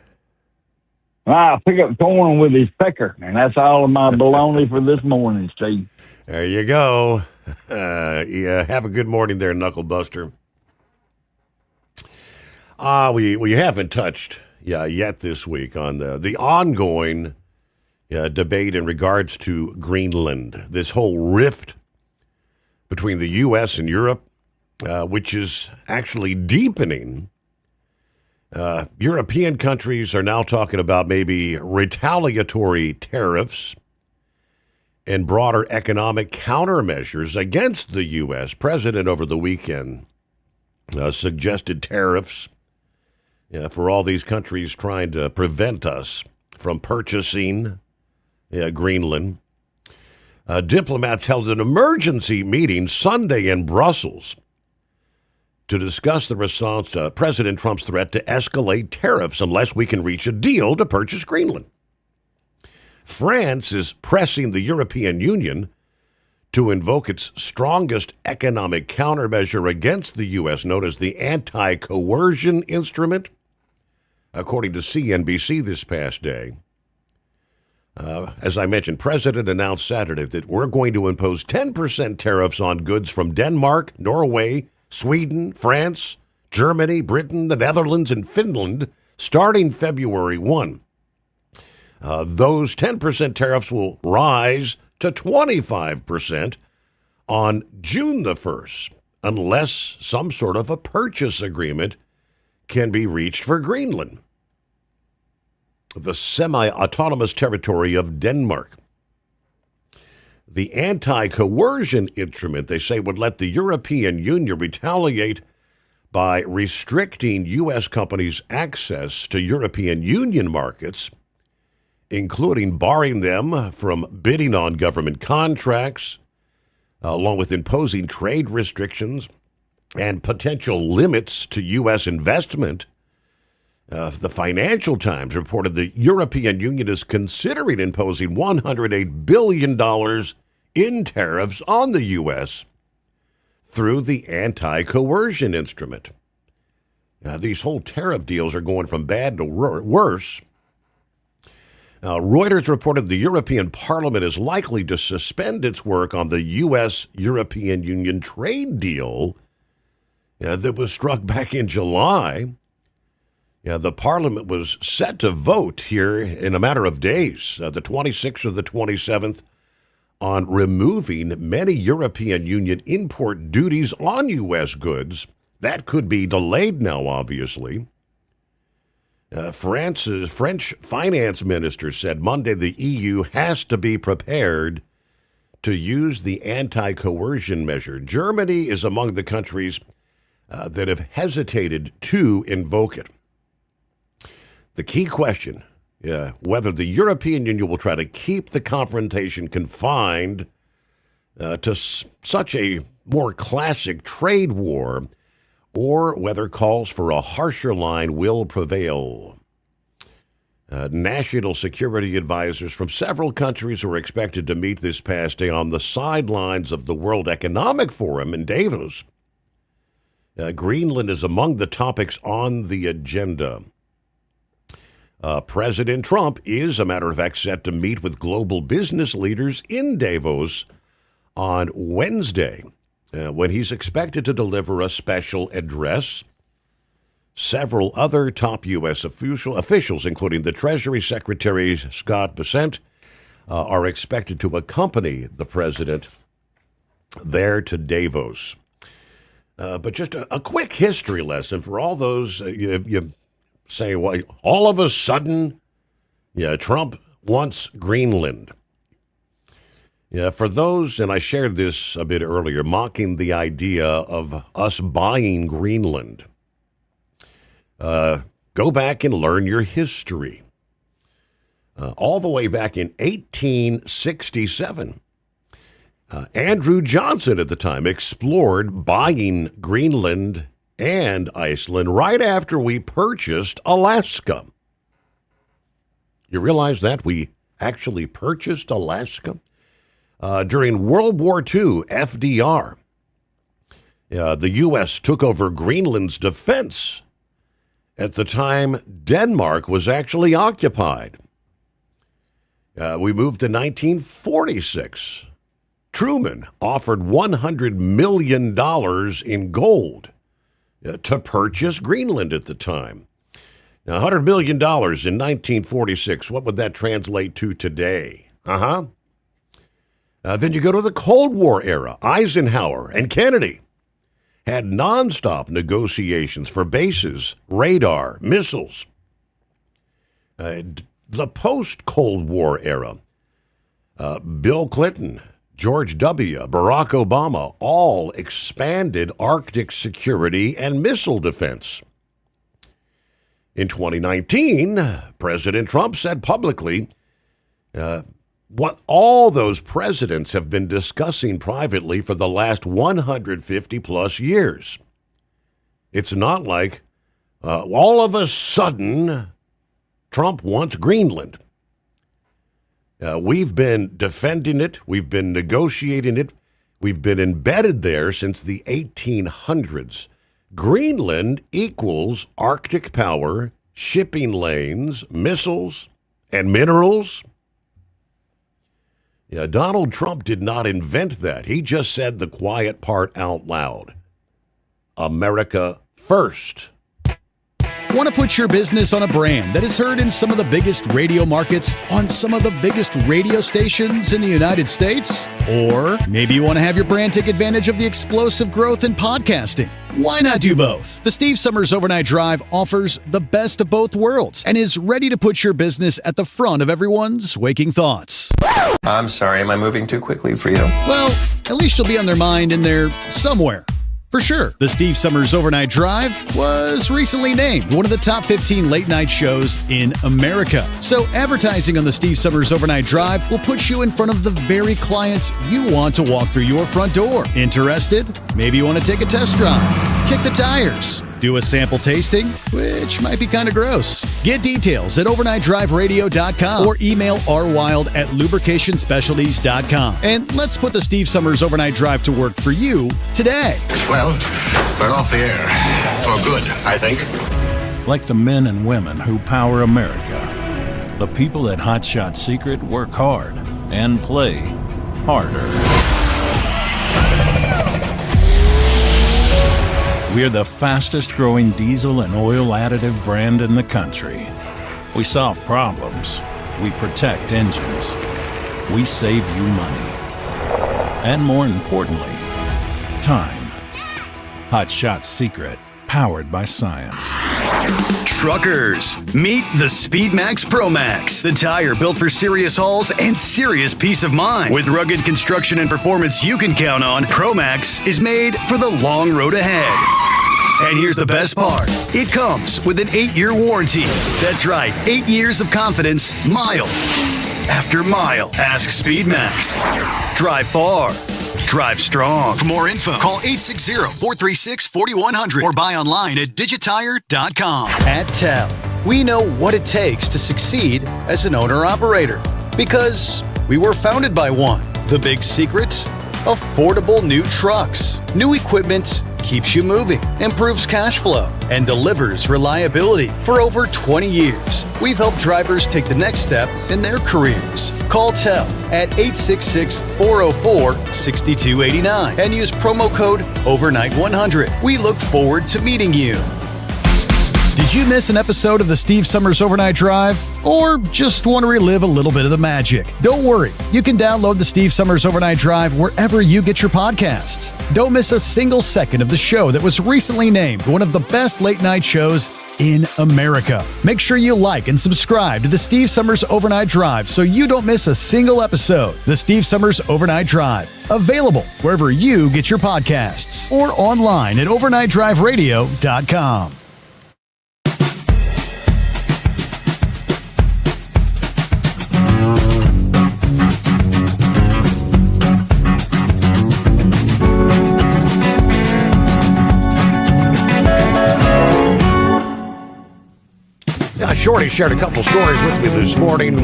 Pick up corn with his pecker, and that's all of my baloney for this morning, Steve. There you go. Yeah, have a good morning there, Knuckle Buster. We haven't touched yet this week on the ongoing debate in regards to Greenland. This whole rift between the U.S. and Europe, which is actually deepening. European countries are now talking about maybe retaliatory tariffs and broader economic countermeasures against the U.S. President over the weekend suggested tariffs for all these countries trying to prevent us from purchasing Greenland. Diplomats held an emergency meeting Sunday in Brussels to discuss the response to President Trump's threat to escalate tariffs unless we can reach a deal to purchase Greenland. France is pressing the European Union to invoke its strongest economic countermeasure against the U.S., known as the anti-coercion instrument, according to CNBC this past day. As I mentioned, President announced Saturday that we're going to impose 10% tariffs on goods from Denmark, Norway, Sweden, France, Germany, Britain, the Netherlands, and Finland starting February 1. Those 10% tariffs will rise to 25% on June the 1st, unless some sort of a purchase agreement can be reached for Greenland, the semi-autonomous territory of Denmark. The anti-coercion instrument, they say, would let the European Union retaliate by restricting U.S. companies' access to European Union markets, including barring them from bidding on government contracts, along with imposing trade restrictions and potential limits to U.S. investment. The Financial Times reported the European Union is considering imposing $108 billion in tariffs on the U.S. through the anti-coercion instrument. These whole tariff deals are going from bad to worse. Reuters reported the European Parliament is likely to suspend its work on the U.S.-European Union trade deal that was struck back in July. The Parliament was set to vote here in a matter of days, the 26th or the 27th, on removing many European Union import duties on U.S. goods. That could be delayed now, obviously. France's French finance minister said Monday the EU has to be prepared to use the anti-coercion measure. Germany is among the countries that have hesitated to invoke it. The key question, whether the European Union will try to keep the confrontation confined to such a more classic trade war, or whether calls for a harsher line will prevail. National security advisors from several countries were expected to meet this past day on the sidelines of the World Economic Forum in Davos. Greenland is among the topics on the agenda. President Trump is, a matter of fact, set to meet with global business leaders in Davos on Wednesday, when he's expected to deliver a special address. Several other top U.S. officials, including the Treasury Secretary Scott Bessent, are expected to accompany the president there to Davos. But just a quick history lesson for all those you say, well, all of a sudden, Trump wants Greenland. For those, and I shared this a bit earlier, mocking the idea of us buying Greenland, go back and learn your history. All the way back in 1867, Andrew Johnson at the time explored buying Greenland and Iceland right after we purchased Alaska. You realize that? We actually purchased Alaska? During World War II, FDR, the U.S. took over Greenland's defense. At the time, Denmark was actually occupied. We moved to 1946. Truman offered $100 million in gold to purchase Greenland at the time. Now, $100 million in 1946, what would that translate to today? Then you go to the Cold War era. Eisenhower and Kennedy had nonstop negotiations for bases, radar, missiles. The post-Cold War era, Bill Clinton, George W., Barack Obama, all expanded Arctic security and missile defense. In 2019, President Trump said publicly what all those presidents have been discussing privately for the last 150 plus years. It's not like all of a sudden Trump wants Greenland. We've been defending it. We've been negotiating it. We've been embedded there since the 1800s. Greenland equals Arctic power, shipping lanes, missiles, and minerals. Donald Trump did not invent that. He just said the quiet part out loud. America first. Want to put your business on a brand that is heard in some of the biggest radio markets on some of the biggest radio stations in the United States? Or maybe you want to have your brand take advantage of the explosive growth in podcasting. Why not do both? The Steve Summers Overnight Drive offers the best of both worlds and is ready to put your business at the front of everyone's waking thoughts. I'm sorry, am I moving too quickly for you? Well, at least you'll be on their mind in there somewhere. For sure, the Steve Summers Overnight Drive was recently named one of the top 15 late-night shows in America. So advertising on the Steve Summers Overnight Drive will put you in front of the very clients you want to walk through your front door. Interested? Maybe you want to take a test drive, kick the tires, do a sample tasting, which might be kind of gross. Get details at overnightdriveradio.com or email rwild@lubricationspecialties.com. And let's put the Steve Summers Overnight Drive to work for you today. Well, we're off the air. For good, I think. Like the men and women who power America, the people at Hot Shot Secret work hard and play harder. We're the fastest growing diesel and oil additive brand in the country. We solve problems. We protect engines. We save you money. And more importantly, time. Hot Shot Secret, powered by science. Truckers, meet the SpeedMax Pro Max, the tire built for serious hauls and serious peace of mind. With rugged construction and performance you can count on, Pro Max is made for the long road ahead. And here's the best part. It comes with an 8-year warranty. That's right, 8 years of confidence, mile after mile. Ask SpeedMax. Drive far. Drive strong. For more info, call 860-436-4100 or buy online at digitire.com. At TEL, we know what it takes to succeed as an owner-operator because we were founded by one. The big secret? Affordable new trucks. New equipment keeps you moving, improves cash flow, and delivers reliability. For over 20 years, we've helped drivers take the next step in their careers. Call TEL at 866-404-6289 and use promo code OVERNIGHT100. We look forward to meeting you. Did you miss an episode of the Steve Summers Overnight Drive? Or just want to relive a little bit of the magic? Don't worry, you can download the Steve Summers Overnight Drive wherever you get your podcasts. Don't miss a single second of the show that was recently named one of the best late-night shows in America. Make sure you like and subscribe to the Steve Summers Overnight Drive so you don't miss a single episode. The Steve Summers Overnight Drive, available wherever you get your podcasts or online at overnightdriveradio.com. Shorty shared a couple stories with me this morning.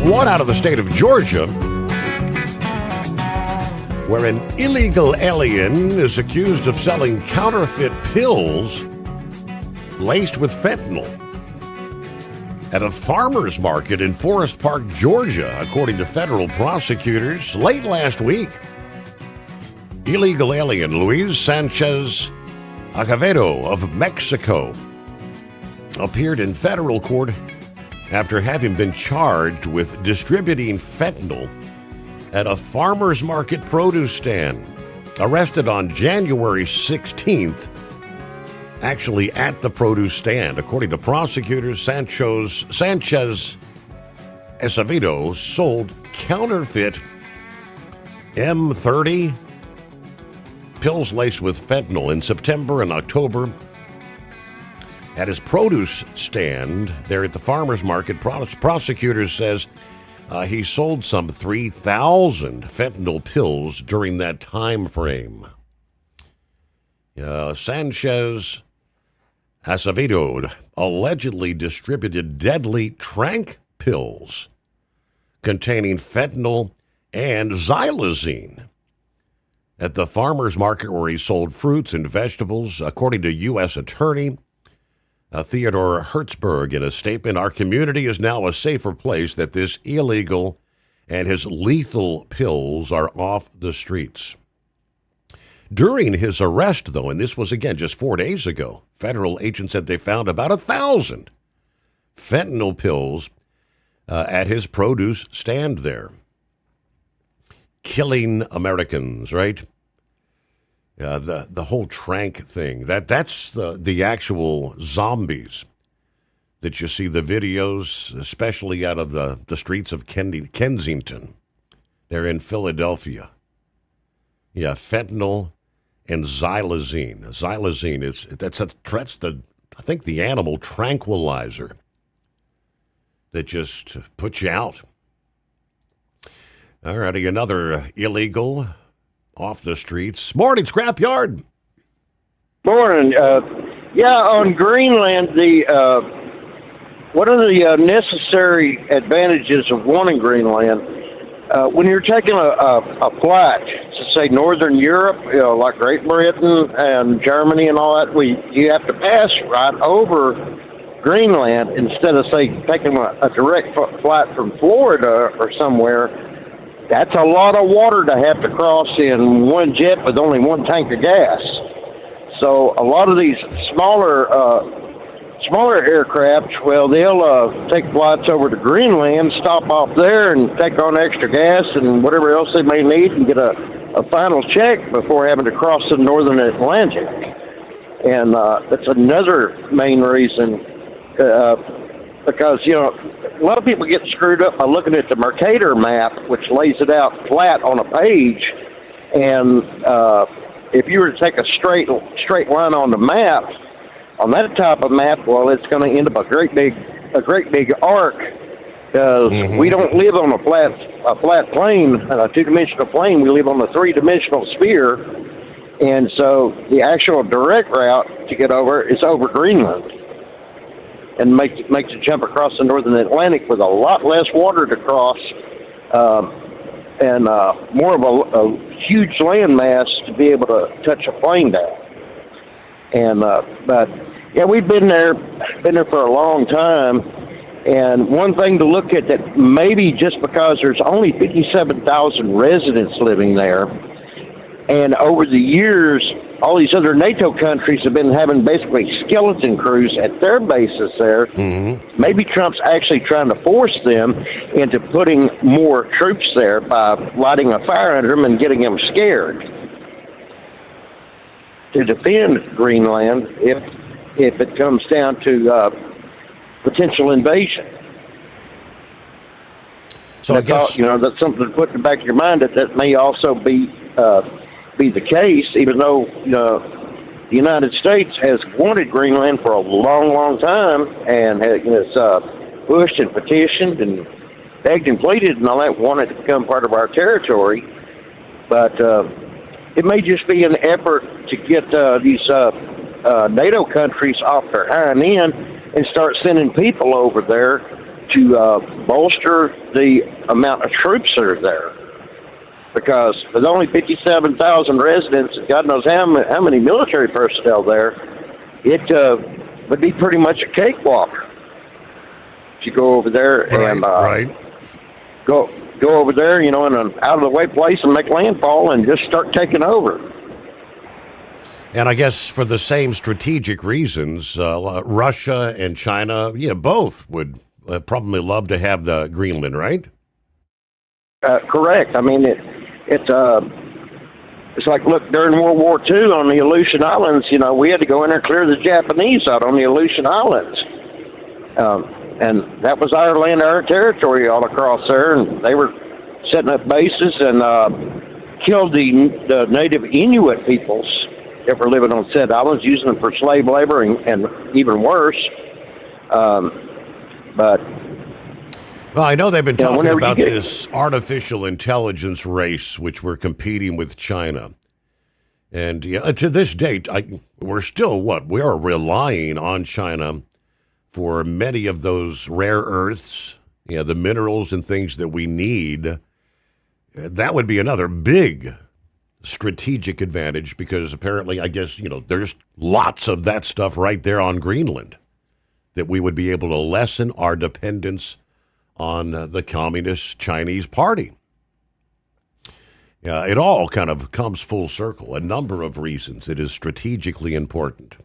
One out of the state of Georgia, where an illegal alien is accused of selling counterfeit pills laced with fentanyl at a farmer's market in Forest Park, Georgia, according to federal prosecutors. Late last week, illegal alien Luis Sanchez Acevedo of Mexico appeared in federal court after having been charged with distributing fentanyl at a farmer's market produce stand. Arrested on January 16th, actually at the produce stand. According to prosecutors, Sanchez Acevedo sold counterfeit M30 pills laced with fentanyl in September and October. At his produce stand there at the farmer's market, prosecutors says he sold some 3,000 fentanyl pills during that time frame. Sanchez Acevedo allegedly distributed deadly tranq pills containing fentanyl and xylazine at the farmer's market where he sold fruits and vegetables. According to U.S. Attorney Theodore Hertzberg in a statement, our community is now a safer place that this illegal and his lethal pills are off the streets. During his arrest, though, and this was again just 4 days ago, federal agents said they found about 1,000 fentanyl pills at his produce stand there. Killing Americans, right? The whole tranq thing, that's the actual zombies that you see the videos, especially out of the streets of Kensington. They're in Philadelphia. Yeah, fentanyl and xylazine. Xylazine, that's I think the animal tranquilizer that just puts you out. All righty, another illegal off the streets. Morning, Scrapyard. Morning. On Greenland, what are the necessary advantages of wanting Greenland? When you're taking a flight to, say, Northern Europe, like Great Britain and Germany and all that, you have to pass right over Greenland instead of, say, taking a direct flight from Florida or somewhere. That's a lot of water to have to cross in one jet with only one tank of gas. So a lot of these smaller aircraft, they'll take flights over to Greenland, stop off there, and take on extra gas and whatever else they may need, and get a final check before having to cross the northern Atlantic. And that's another main reason, because a lot of people get screwed up by looking at the Mercator map, which lays it out flat on a page. And if you were to take a straight line on the map, on that type of map, it's going to end up a great big arc, because we don't live on a flat plane, a two-dimensional plane. We live on a three-dimensional sphere, and so the actual direct route to get over is over Greenland, and makes you jump across the northern Atlantic with a lot less water to cross, and more of a huge landmass to be able to touch a plane down. And we've been there for a long time. And one thing to look at, that maybe just because there's only 57,000 residents living there, and over the years, all these other NATO countries have been having basically skeleton crews at their bases there. Mm-hmm. Maybe Trump's actually trying to force them into putting more troops there by lighting a fire under them and getting them scared to defend Greenland if it comes down to potential invasion. So I guess that's something to put in the back of your mind, that may also be the case, even though the United States has wanted Greenland for a long, long time, and has pushed and petitioned and begged and pleaded and all that, wanted to become part of our territory. But it may just be an effort to get these NATO countries off their hind end and start sending people over there to bolster the amount of troops that are there. Because with only 57,000 residents, and God knows how many military personnel there, it would be pretty much a cakewalk. If you go over there and go over there, in an out-of-the-way place and make landfall and just start taking over. And I guess for the same strategic reasons, Russia and China, both would probably love to have the Greenland, right? Correct. I mean, it's like, look, during World War II on the Aleutian Islands, we had to go in there and clear the Japanese out on the Aleutian Islands. And that was our land, our territory all across there, and they were setting up bases and killed the native Inuit peoples that were living on said islands, using them for slave labor and even worse. But well, I know they've been talking about this artificial intelligence race, which we're competing with China. And to this date, we're still we are relying on China for many of those rare earths, the minerals and things that we need. That would be another big strategic advantage because apparently, I guess, there's lots of that stuff right there on Greenland that we would be able to lessen our dependence on the Communist Chinese Party. It all kind of comes full circle. A number of reasons it is strategically important.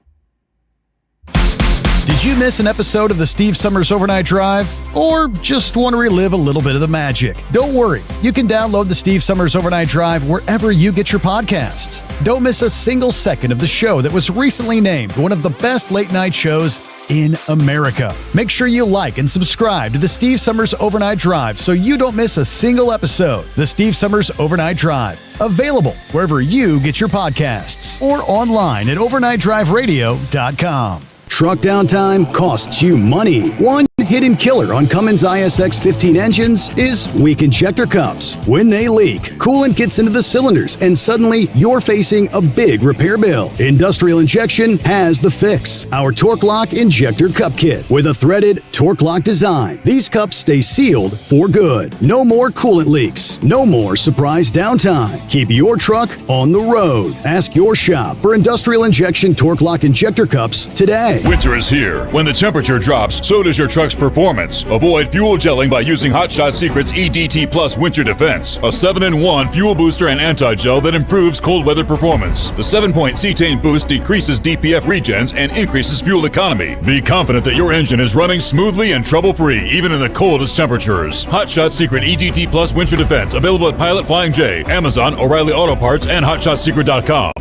Did you miss an episode of the Steve Summers Overnight Drive? Or just want to relive a little bit of the magic? Don't worry. You can download the Steve Summers Overnight Drive wherever you get your podcasts. Don't miss a single second of the show that was recently named one of the best late night shows in America. Make sure you like and subscribe to the Steve Summers Overnight Drive so you don't miss a single episode. The Steve Summers Overnight Drive. Available wherever you get your podcasts or online at overnightdriveradio.com. Truck downtime costs you money. One hidden killer on Cummins ISX 15 engines is weak injector cups. When they leak, coolant gets into the cylinders and suddenly you're facing a big repair bill. Industrial Injection has the fix. Our Torque Lock Injector Cup Kit with a threaded Torque Lock design. These cups stay sealed for good. No more coolant leaks. No more surprise downtime. Keep your truck on the road. Ask your shop for Industrial Injection Torque Lock Injector Cups today. Winter is here. When the temperature drops, so does your truck's performance. Avoid fuel gelling by using Hot Shot Secret's EDT Plus Winter Defense, a 7-in-1 fuel booster and anti-gel that improves cold weather performance. The 7-point cetane boost decreases DPF regens and increases fuel economy. Be confident that your engine is running smoothly and trouble-free, even in the coldest temperatures. Hot Shot Secret EDT Plus Winter Defense, available at Pilot Flying J, Amazon, O'Reilly Auto Parts, and HotShotSecret.com.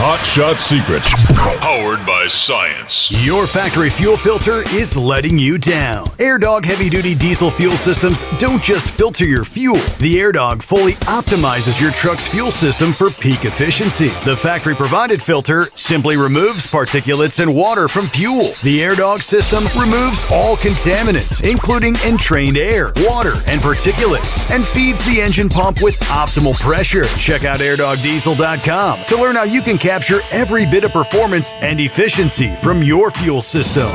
Hot Shot Secret, powered by science. Your factory fuel filter is letting you down. AirDog heavy-duty diesel fuel systems don't just filter your fuel. The AirDog fully optimizes your truck's fuel system for peak efficiency. The factory-provided filter simply removes particulates and water from fuel. The AirDog system removes all contaminants, including entrained air, water, and particulates, and feeds the engine pump with optimal pressure. Check out airdogdiesel.com to learn how you can capture every bit of performance and efficiency from your fuel system.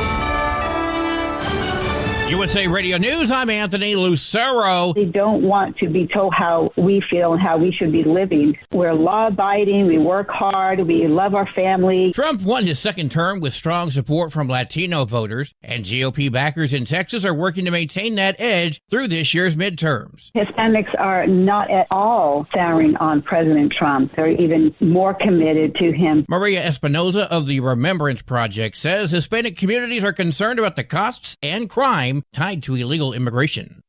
USA Radio News, I'm Anthony Lucero. They don't want to be told how we feel and how we should be living. We're law-abiding, we work hard, we love our family. Trump won his second term with strong support from Latino voters, and GOP backers in Texas are working to maintain that edge through this year's midterms. Hispanics are not at all souring on President Trump. They're even more committed to him. Maria Espinoza of the Remembrance Project says Hispanic communities are concerned about the costs and crime tied to illegal immigration.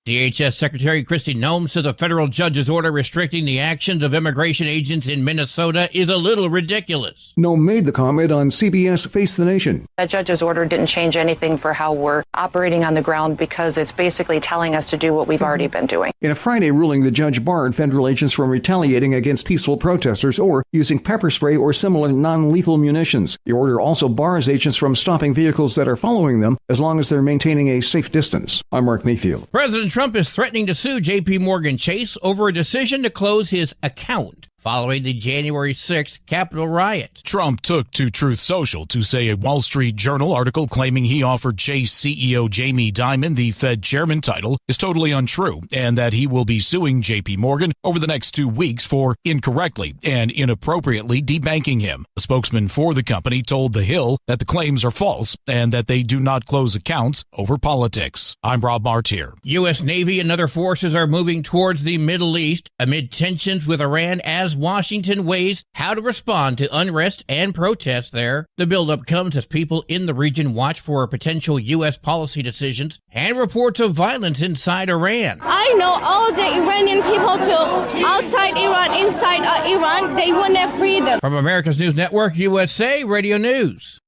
DHS Secretary Kristi Noem says a federal judge's order restricting the actions of immigration agents in Minnesota is a little ridiculous. Noem made the comment on CBS Face the Nation. That judge's order didn't change anything for how we're operating on the ground because it's basically telling us to do what we've already been doing. In a Friday ruling, the judge barred federal agents from retaliating against peaceful protesters or using pepper spray or similar non-lethal munitions. The order also bars agents from stopping vehicles that are following them as long as they're maintaining a safe distance. I'm Mark Mayfield. President Trump is threatening to sue J.P. Morgan Chase over a decision to close his account following the January 6th Capitol riot. Trump took to Truth Social to say a Wall Street Journal article claiming he offered Chase CEO Jamie Dimon the Fed chairman title is totally untrue, and that he will be suing JP Morgan over the next 2 weeks for incorrectly and inappropriately debanking him. A spokesman for the company told The Hill that the claims are false and that they do not close accounts over politics. I'm Rob Martier. U.S. Navy and other forces are moving towards the Middle East amid tensions with Iran as Washington weighs how to respond to unrest and protests there. The buildup comes as people in the region watch for potential U.S. policy decisions and reports of violence inside Iran. I know all the Iranian people too, outside Iran, inside Iran, they want their freedom. From America's News Network, USA Radio News.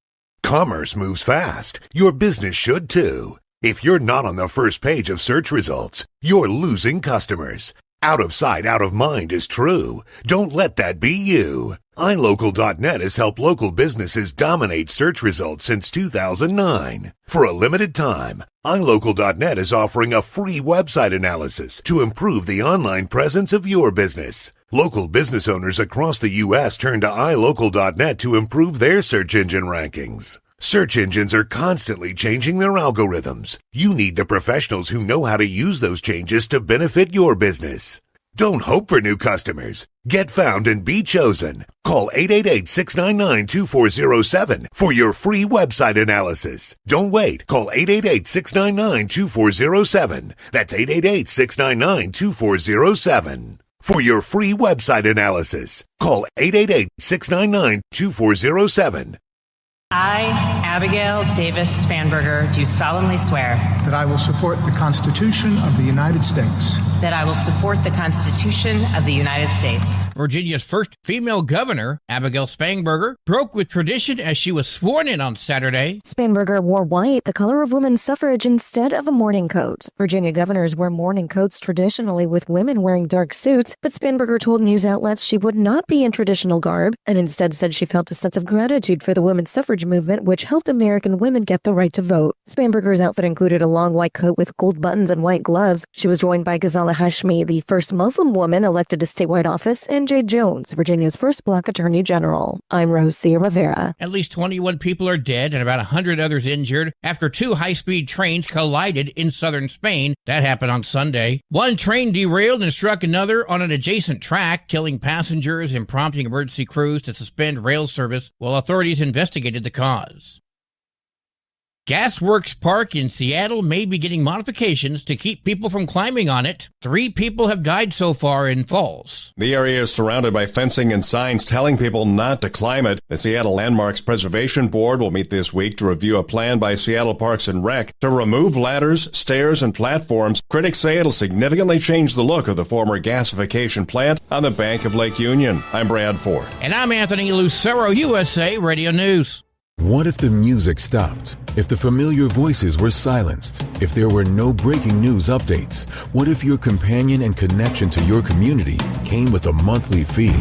Commerce moves fast. Your business should too. If you're not on the first page of search results, you're losing customers. Out of sight, out of mind is true. Don't let that be you. iLocal.net has helped local businesses dominate search results since 2009. For a limited time, iLocal.net is offering a free website analysis to improve the online presence of your business. Local business owners across the U.S. turn to iLocal.net to improve their search engine rankings. Search engines are constantly changing their algorithms. You need the professionals who know how to use those changes to benefit your business. Don't hope for new customers. Get found and be chosen. Call 888-699-2407 for your free website analysis. Don't wait. Call 888-699-2407. That's 888-699-2407. For your free website analysis, call 888-699-2407. I, Abigail Davis Spanberger, do solemnly swear that I will support the Constitution of the United States. That I will support the Constitution of the United States. Virginia's first female governor, Abigail Spanberger, broke with tradition as she was sworn in on Saturday. Spanberger wore white, the color of women's suffrage, instead of a mourning coat. Virginia governors wear mourning coats traditionally, with women wearing dark suits, but Spanberger told news outlets she would not be in traditional garb, and instead said she felt a sense of gratitude for the women's suffrage movement, which helped American women get the right to vote. Spanberger's outfit included a long white coat with gold buttons and white gloves. She was joined by Ghazala Hashmi, the first Muslim woman elected to statewide office, and Jay Jones, Virginia's first black attorney general. I'm Rosia Rivera. At least 21 people are dead and about 100 others injured after two high-speed trains collided in southern Spain. That happened on Sunday. One train derailed and struck another on an adjacent track, killing passengers and prompting emergency crews to suspend rail service while authorities investigated the cause. Gasworks Park in Seattle may be getting modifications to keep people from climbing on it. 3 people have died so far in falls. The area is surrounded by fencing and signs telling people not to climb it. The Seattle Landmarks Preservation Board will meet this week to review a plan by Seattle Parks and Rec to remove ladders, stairs, and platforms. Critics say it'll significantly change the look of the former gasification plant on the bank of Lake Union. I'm Brad Ford. And I'm Anthony Lucero, USA Radio News. What if the music stopped? If the familiar voices were silenced? If there were no breaking news updates? What if your companion and connection to your community came with a monthly fee?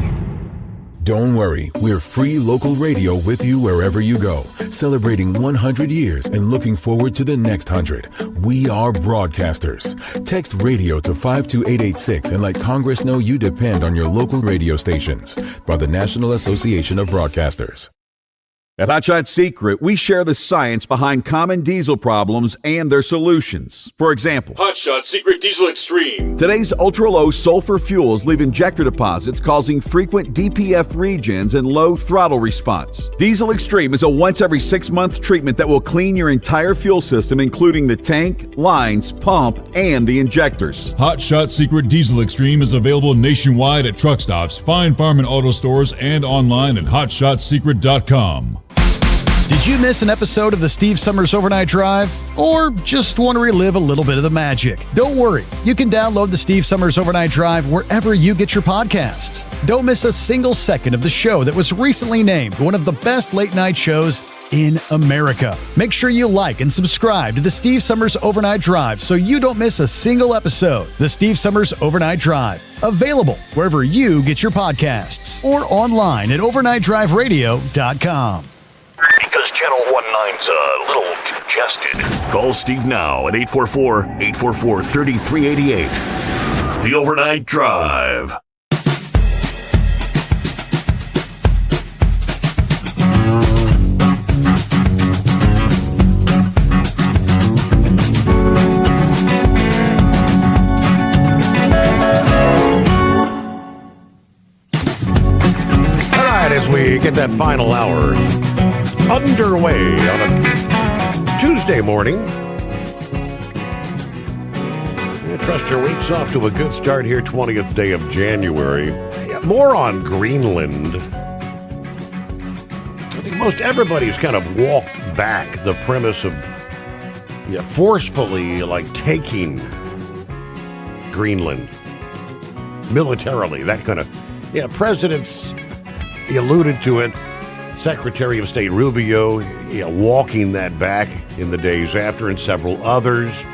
Don't worry, we're free local radio with you wherever you go, celebrating 100 years and looking forward to the next 100. We are broadcasters. Text radio to 52886 and let Congress know you depend on your local radio stations. By the National Association of Broadcasters. At Hot Shot Secret, we share the science behind common diesel problems and their solutions. For example, Hot Shot Secret Diesel Extreme. Today's ultra-low sulfur fuels leave injector deposits causing frequent DPF regens and low throttle response. Diesel Extreme is a once every 6-month treatment that will clean your entire fuel system, including the tank, lines, pump, and the injectors. Hot Shot Secret Diesel Extreme is available nationwide at truck stops, fine farm and auto stores, and online at hotshotsecret.com. Did you miss an episode of the Steve Summers Overnight Drive? Or just want to relive a little bit of the magic? Don't worry, you can download the Steve Summers Overnight Drive wherever you get your podcasts. Don't miss a single second of the show that was recently named one of the best late night shows in America. Make sure you like and subscribe to the Steve Summers Overnight Drive so you don't miss a single episode. The Steve Summers Overnight Drive, available wherever you get your podcasts or online at overnightdriveradio.com. Because Channel 19's a little congested. Call Steve now at 844-844-3388. The Overnight Drive. we get that final hour underway on a Tuesday morning. I trust your week's off to a good start here, 20th day of January. Yeah, more on Greenland. I think most everybody's kind of walked back the premise of forcefully taking Greenland militarily, that kind of, presidents alluded to it. Secretary of State Rubio walking that back in the days after, and several others.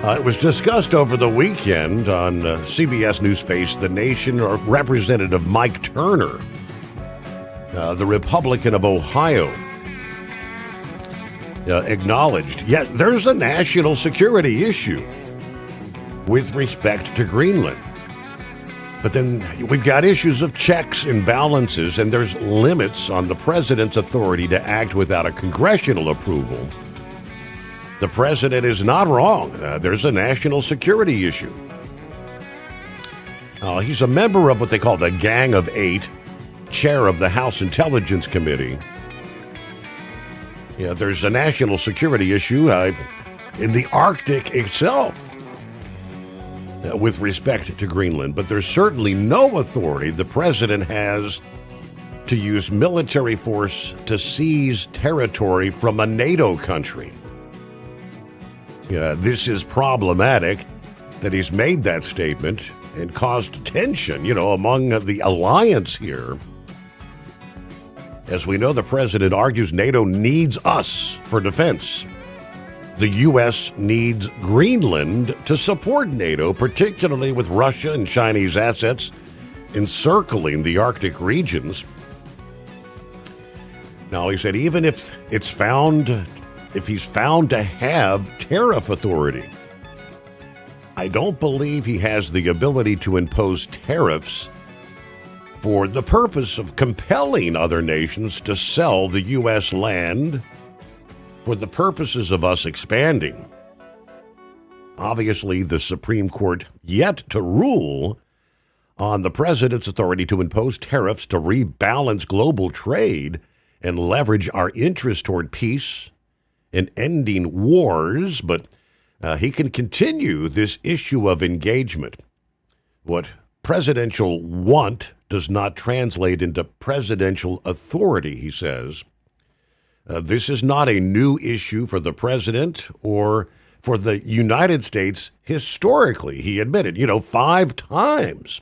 It was discussed over the weekend on CBS News Face the Nation. Representative Mike Turner, the Republican of Ohio, acknowledged, there's a national security issue with respect to Greenland. But then we've got issues of checks and balances, and there's limits on the president's authority to act without a congressional approval. The president is not wrong. There's a national security issue. He's a member of what they call the Gang of Eight, chair of the House Intelligence Committee. There's a national security issue in the Arctic itself with respect to Greenland, but there's certainly no authority the president has to use military force to seize territory from a NATO country. This is problematic that he's made that statement and caused tension, among the alliance here. As we know, the president argues NATO needs us for defense. The U.S. needs Greenland to support NATO, particularly with Russia and Chinese assets encircling the Arctic regions. Now, he said, even if he's found to have tariff authority, I don't believe he has the ability to impose tariffs for the purpose of compelling other nations to sell the U.S. land for the purposes of us expanding. Obviously, the Supreme Court yet to rule on the president's authority to impose tariffs to rebalance global trade and leverage our interest toward peace and ending wars, but he can continue this issue of engagement. What presidential want does not translate into presidential authority, he says. This is not a new issue for the president or for the United States historically, he admitted. 5 times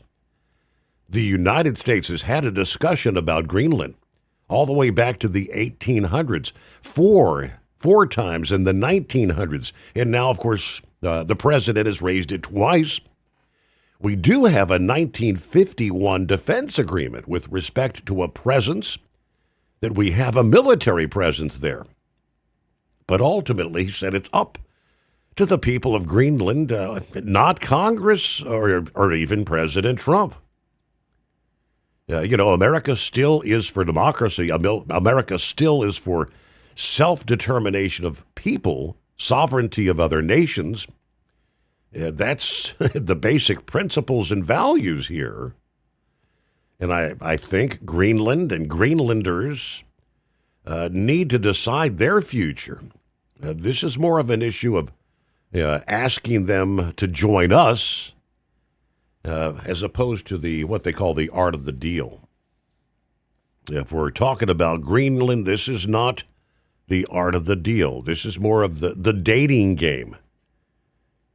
the United States has had a discussion about Greenland, all the way back to the 1800s, four times in the 1900s, and now, of course, the president has raised it twice. We do have a 1951 defense agreement with respect to a presence, that we have a military presence there. But ultimately, he said, it's up to the people of Greenland, not Congress or even President Trump. America still is for democracy. America still is for self-determination of people, sovereignty of other nations. That's the basic principles and values here. And I think Greenland and Greenlanders need to decide their future. This is more of an issue of asking them to join us as opposed to what they call the art of the deal. If we're talking about Greenland, this is not the art of the deal. This is more of the dating game.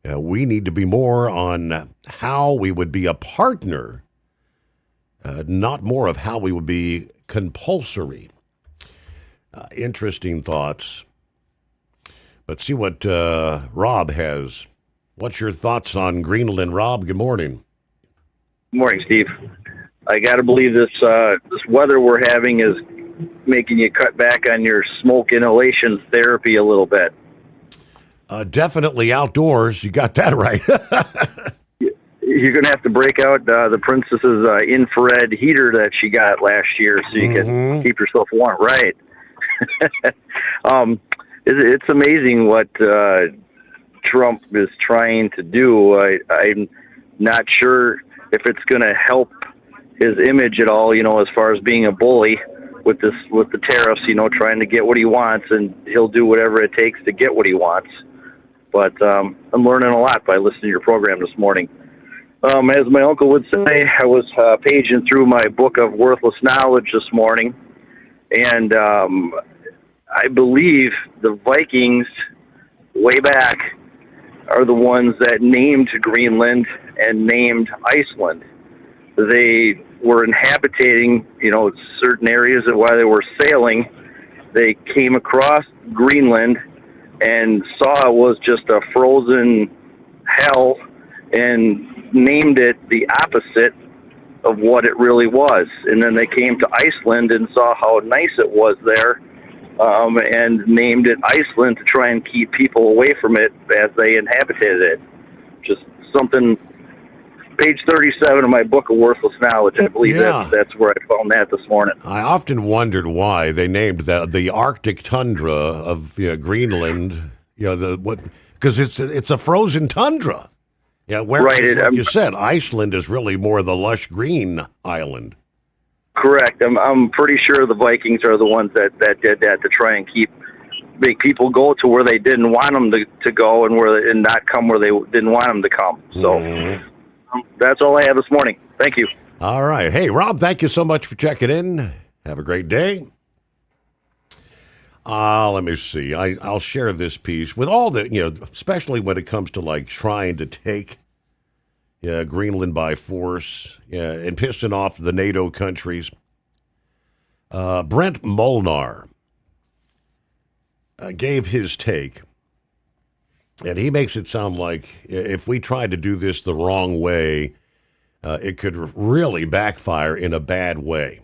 We need to be more on how we would be a partner, not more of how we would be compulsory. Interesting thoughts. But see what Rob has. What's your thoughts on Greenland, Rob? Good morning. Good morning, Steve. I got to believe this weather we're having is making you cut back on your smoke inhalation therapy a little bit. Definitely outdoors. You got that right. You're going to have to break out the princess's infrared heater that she got last year so you can keep yourself warm. Right. It's amazing what Trump is trying to do. I'm not sure if it's going to help his image at all, as far as being a bully with the tariffs, trying to get what he wants, and he'll do whatever it takes to get what he wants. But I'm learning a lot by listening to your program this morning. As my uncle would say, I was paging through my book of worthless knowledge this morning, and I believe the Vikings, way back, are the ones that named Greenland and named Iceland. They were inhabiting, certain areas, and while they were sailing, they came across Greenland and saw it was just a frozen hell and named it the opposite of what it really was. And then they came to Iceland and saw how nice it was there, and named it Iceland to try and keep people away from it as they inhabited it. Just something, page 37 of my book of worthless knowledge. I believe that's where I found that this morning. I often wondered why they named the Arctic tundra of Greenland, because it's a frozen tundra. Yeah, right. Like you said, Iceland is really more the lush green island. Correct. I'm pretty sure the Vikings are the ones that did that to try and make people go to where they didn't want them to go, and not come where they didn't want them to come. So that's all I have this morning. Thank you. All right. Hey, Rob, thank you so much for checking in. Have a great day. Let me see. I'll share this piece with all the, especially when it comes to like trying to take Greenland by force and pissing off the NATO countries. Brent Molnar gave his take, and he makes it sound like if we tried to do this the wrong way, it could really backfire in a bad way.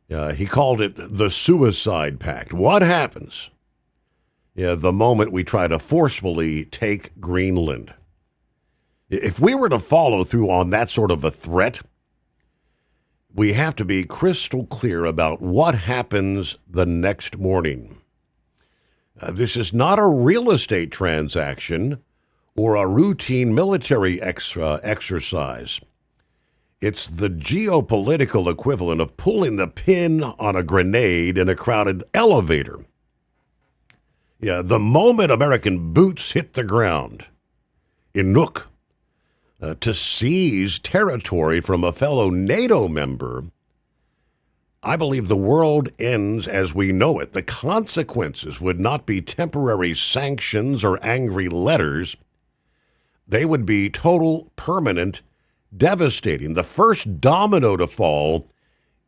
He called it the suicide pact. What happens the moment we try to forcefully take Greenland? If we were to follow through on that sort of a threat, we have to be crystal clear about what happens the next morning. This is not a real estate transaction or a routine military exercise. It's the geopolitical equivalent of pulling the pin on a grenade in a crowded elevator. The moment American boots hit the ground in Nuuk to seize territory from a fellow NATO member, I believe the world ends as we know it. The consequences would not be temporary sanctions or angry letters. They would be total, permanent, devastating. The first domino to fall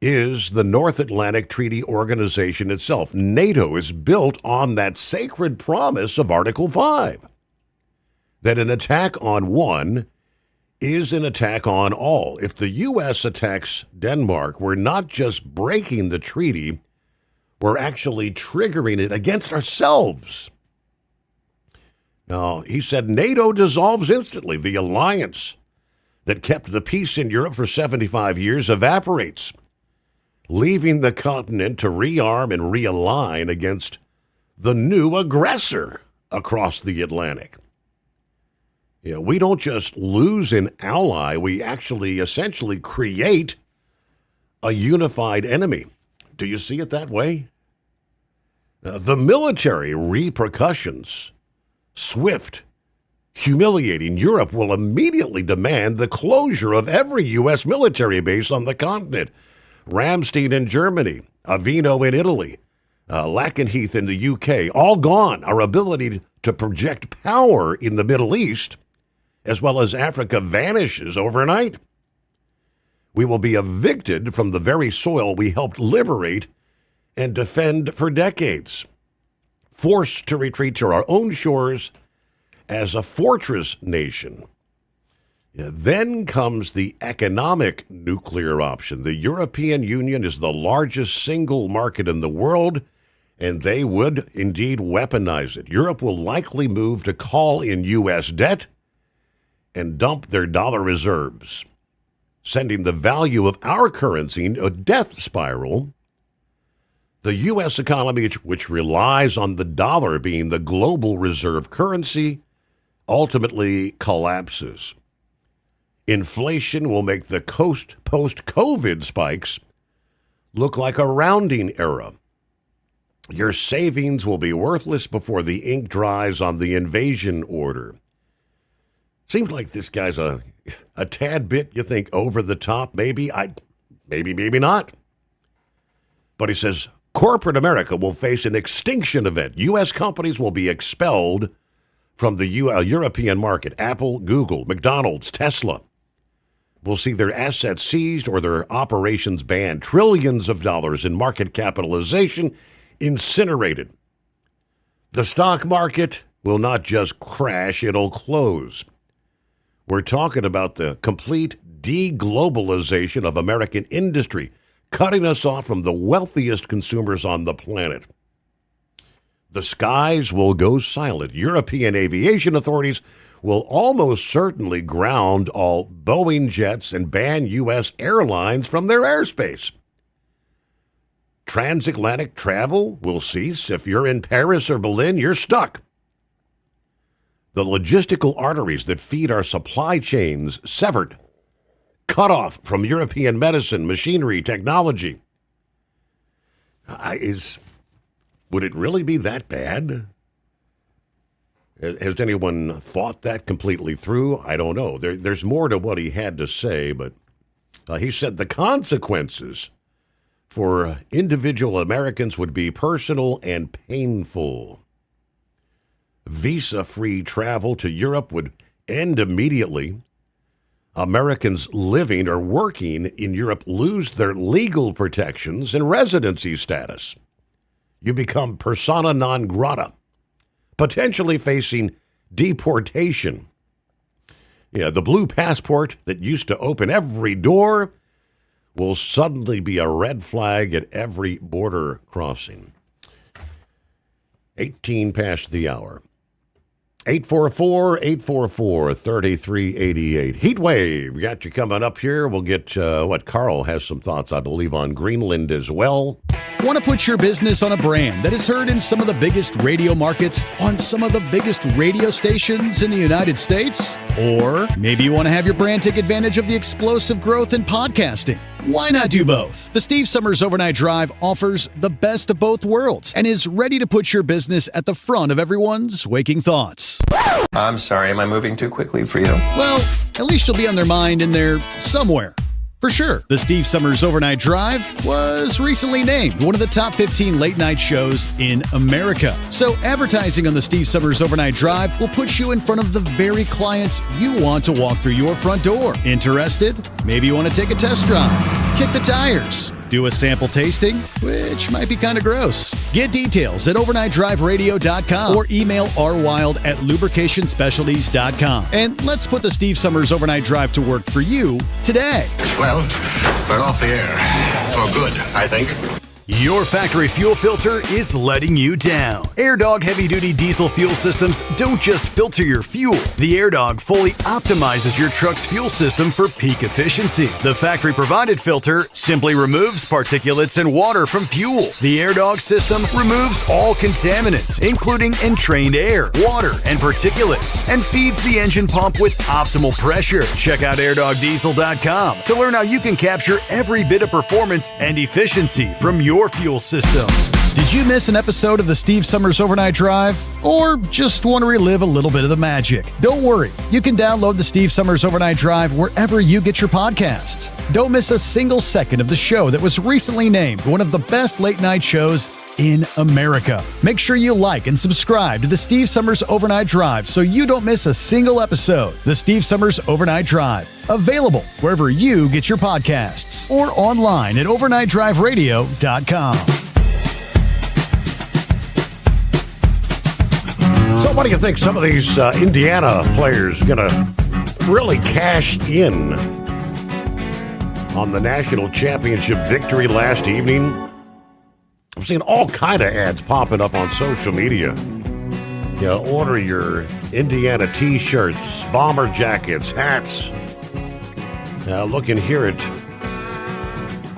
is the North Atlantic Treaty Organization itself. NATO is built on that sacred promise of Article 5, that an attack on one is an attack on all. If the U.S. attacks Denmark, we're not just breaking the treaty, we're actually triggering it against ourselves. Now, he said NATO dissolves instantly. The alliance that kept the peace in Europe for 75 years evaporates, leaving the continent to rearm and realign against the new aggressor across the Atlantic. We don't just lose an ally, we actually essentially create a unified enemy. Do you see it that way? The military repercussions, swift, humiliating. Europe will immediately demand the closure of every U.S. military base on the continent. Ramstein in Germany, Avino in Italy, Lakenheath in the UK, all gone. Our ability to project power in the Middle East, as well as Africa, vanishes overnight. We will be evicted from the very soil we helped liberate and defend for decades, forced to retreat to our own shores as a fortress nation. Then comes the economic nuclear option. The European Union is the largest single market in the world, and they would indeed weaponize it. Europe will likely move to call in U.S. debt and dump their dollar reserves, sending the value of our currency into a death spiral. The U.S. economy, which relies on the dollar being the global reserve currency, ultimately collapses. Inflation will make the post-COVID spikes look like a rounding error. Your savings will be worthless before the ink dries on the invasion order. Seems like this guy's a tad bit, you think, over the top. Maybe not. But he says corporate America will face an extinction event. U.S. companies will be expelled from the European market. Apple, Google, McDonald's, Tesla will see their assets seized or their operations banned. Trillions of dollars in market capitalization incinerated. The stock market will not just crash, it'll close. We're talking about the complete deglobalization of American industry, cutting us off from the wealthiest consumers on the planet. The skies will go silent. European aviation authorities will almost certainly ground all Boeing jets and ban U.S. airlines from their airspace. Transatlantic travel will cease. If you're in Paris or Berlin, you're stuck. The logistical arteries that feed our supply chains severed, cut off from European medicine, machinery, technology. Would it really be that bad? Has anyone thought that completely through? I don't know. There's more to what he had to say, but he said the consequences for individual Americans would be personal and painful. Visa-free travel to Europe would end immediately. Americans living or working in Europe lose their legal protections and residency status. You become persona non grata, potentially facing deportation. Yeah, the blue passport that used to open every door will suddenly be a red flag at every border crossing. 18 past the hour. 844-844-3388. Heat wave. We got you coming up here. We'll get Carl has some thoughts, I believe, on Greenland as well. Want to put your business on a brand that is heard in some of the biggest radio markets on some of the biggest radio stations in the United States? Or maybe you want to have your brand take advantage of the explosive growth in podcasting. Why not do both? The Steve Summers Overnight Drive offers the best of both worlds and is ready to put your business at the front of everyone's waking thoughts. I'm sorry, am I moving too quickly for you? Well, at least you'll be on their mind in there somewhere. For sure, the Steve Summers Overnight Drive was recently named one of the top 15 late-night shows in America. So advertising on the Steve Summers Overnight Drive will put you in front of the very clients you want to walk through your front door. Interested? Maybe you want to take a test drive, kick the tires, do a sample tasting, which might be kind of gross. Get details at overnightdriveradio.com or email rwild@lubricationspecialties.com. And let's put the Steve Summers Overnight Drive to work for you today. Well, we're off the air. For good, I think. Your factory fuel filter is letting you down. AirDog heavy-duty diesel fuel systems don't just filter your fuel. The AirDog fully optimizes your truck's fuel system for peak efficiency. The factory-provided filter simply removes particulates and water from fuel. The AirDog system removes all contaminants, including entrained air, water, and particulates, and feeds the engine pump with optimal pressure. Check out airdogdiesel.com to learn how you can capture every bit of performance and efficiency from your fuel system. Did you miss an episode of the Steve Summers Overnight Drive? Or just want to relive a little bit of the magic? Don't worry. You can download the Steve Summers Overnight Drive wherever you get your podcasts. Don't miss a single second of the show that was recently named one of the best late-night shows in America. Make sure you like and subscribe to the Steve Summers Overnight Drive so you don't miss a single episode. The Steve Summers Overnight Drive. Available wherever you get your podcasts or online at overnightdriveradio.com. So what do you think some of these Indiana players are going to really cash in on the national championship victory last evening? I'm seeing all kind of ads popping up on social media. You know, order your Indiana T-shirts, bomber jackets, hats. Looking here at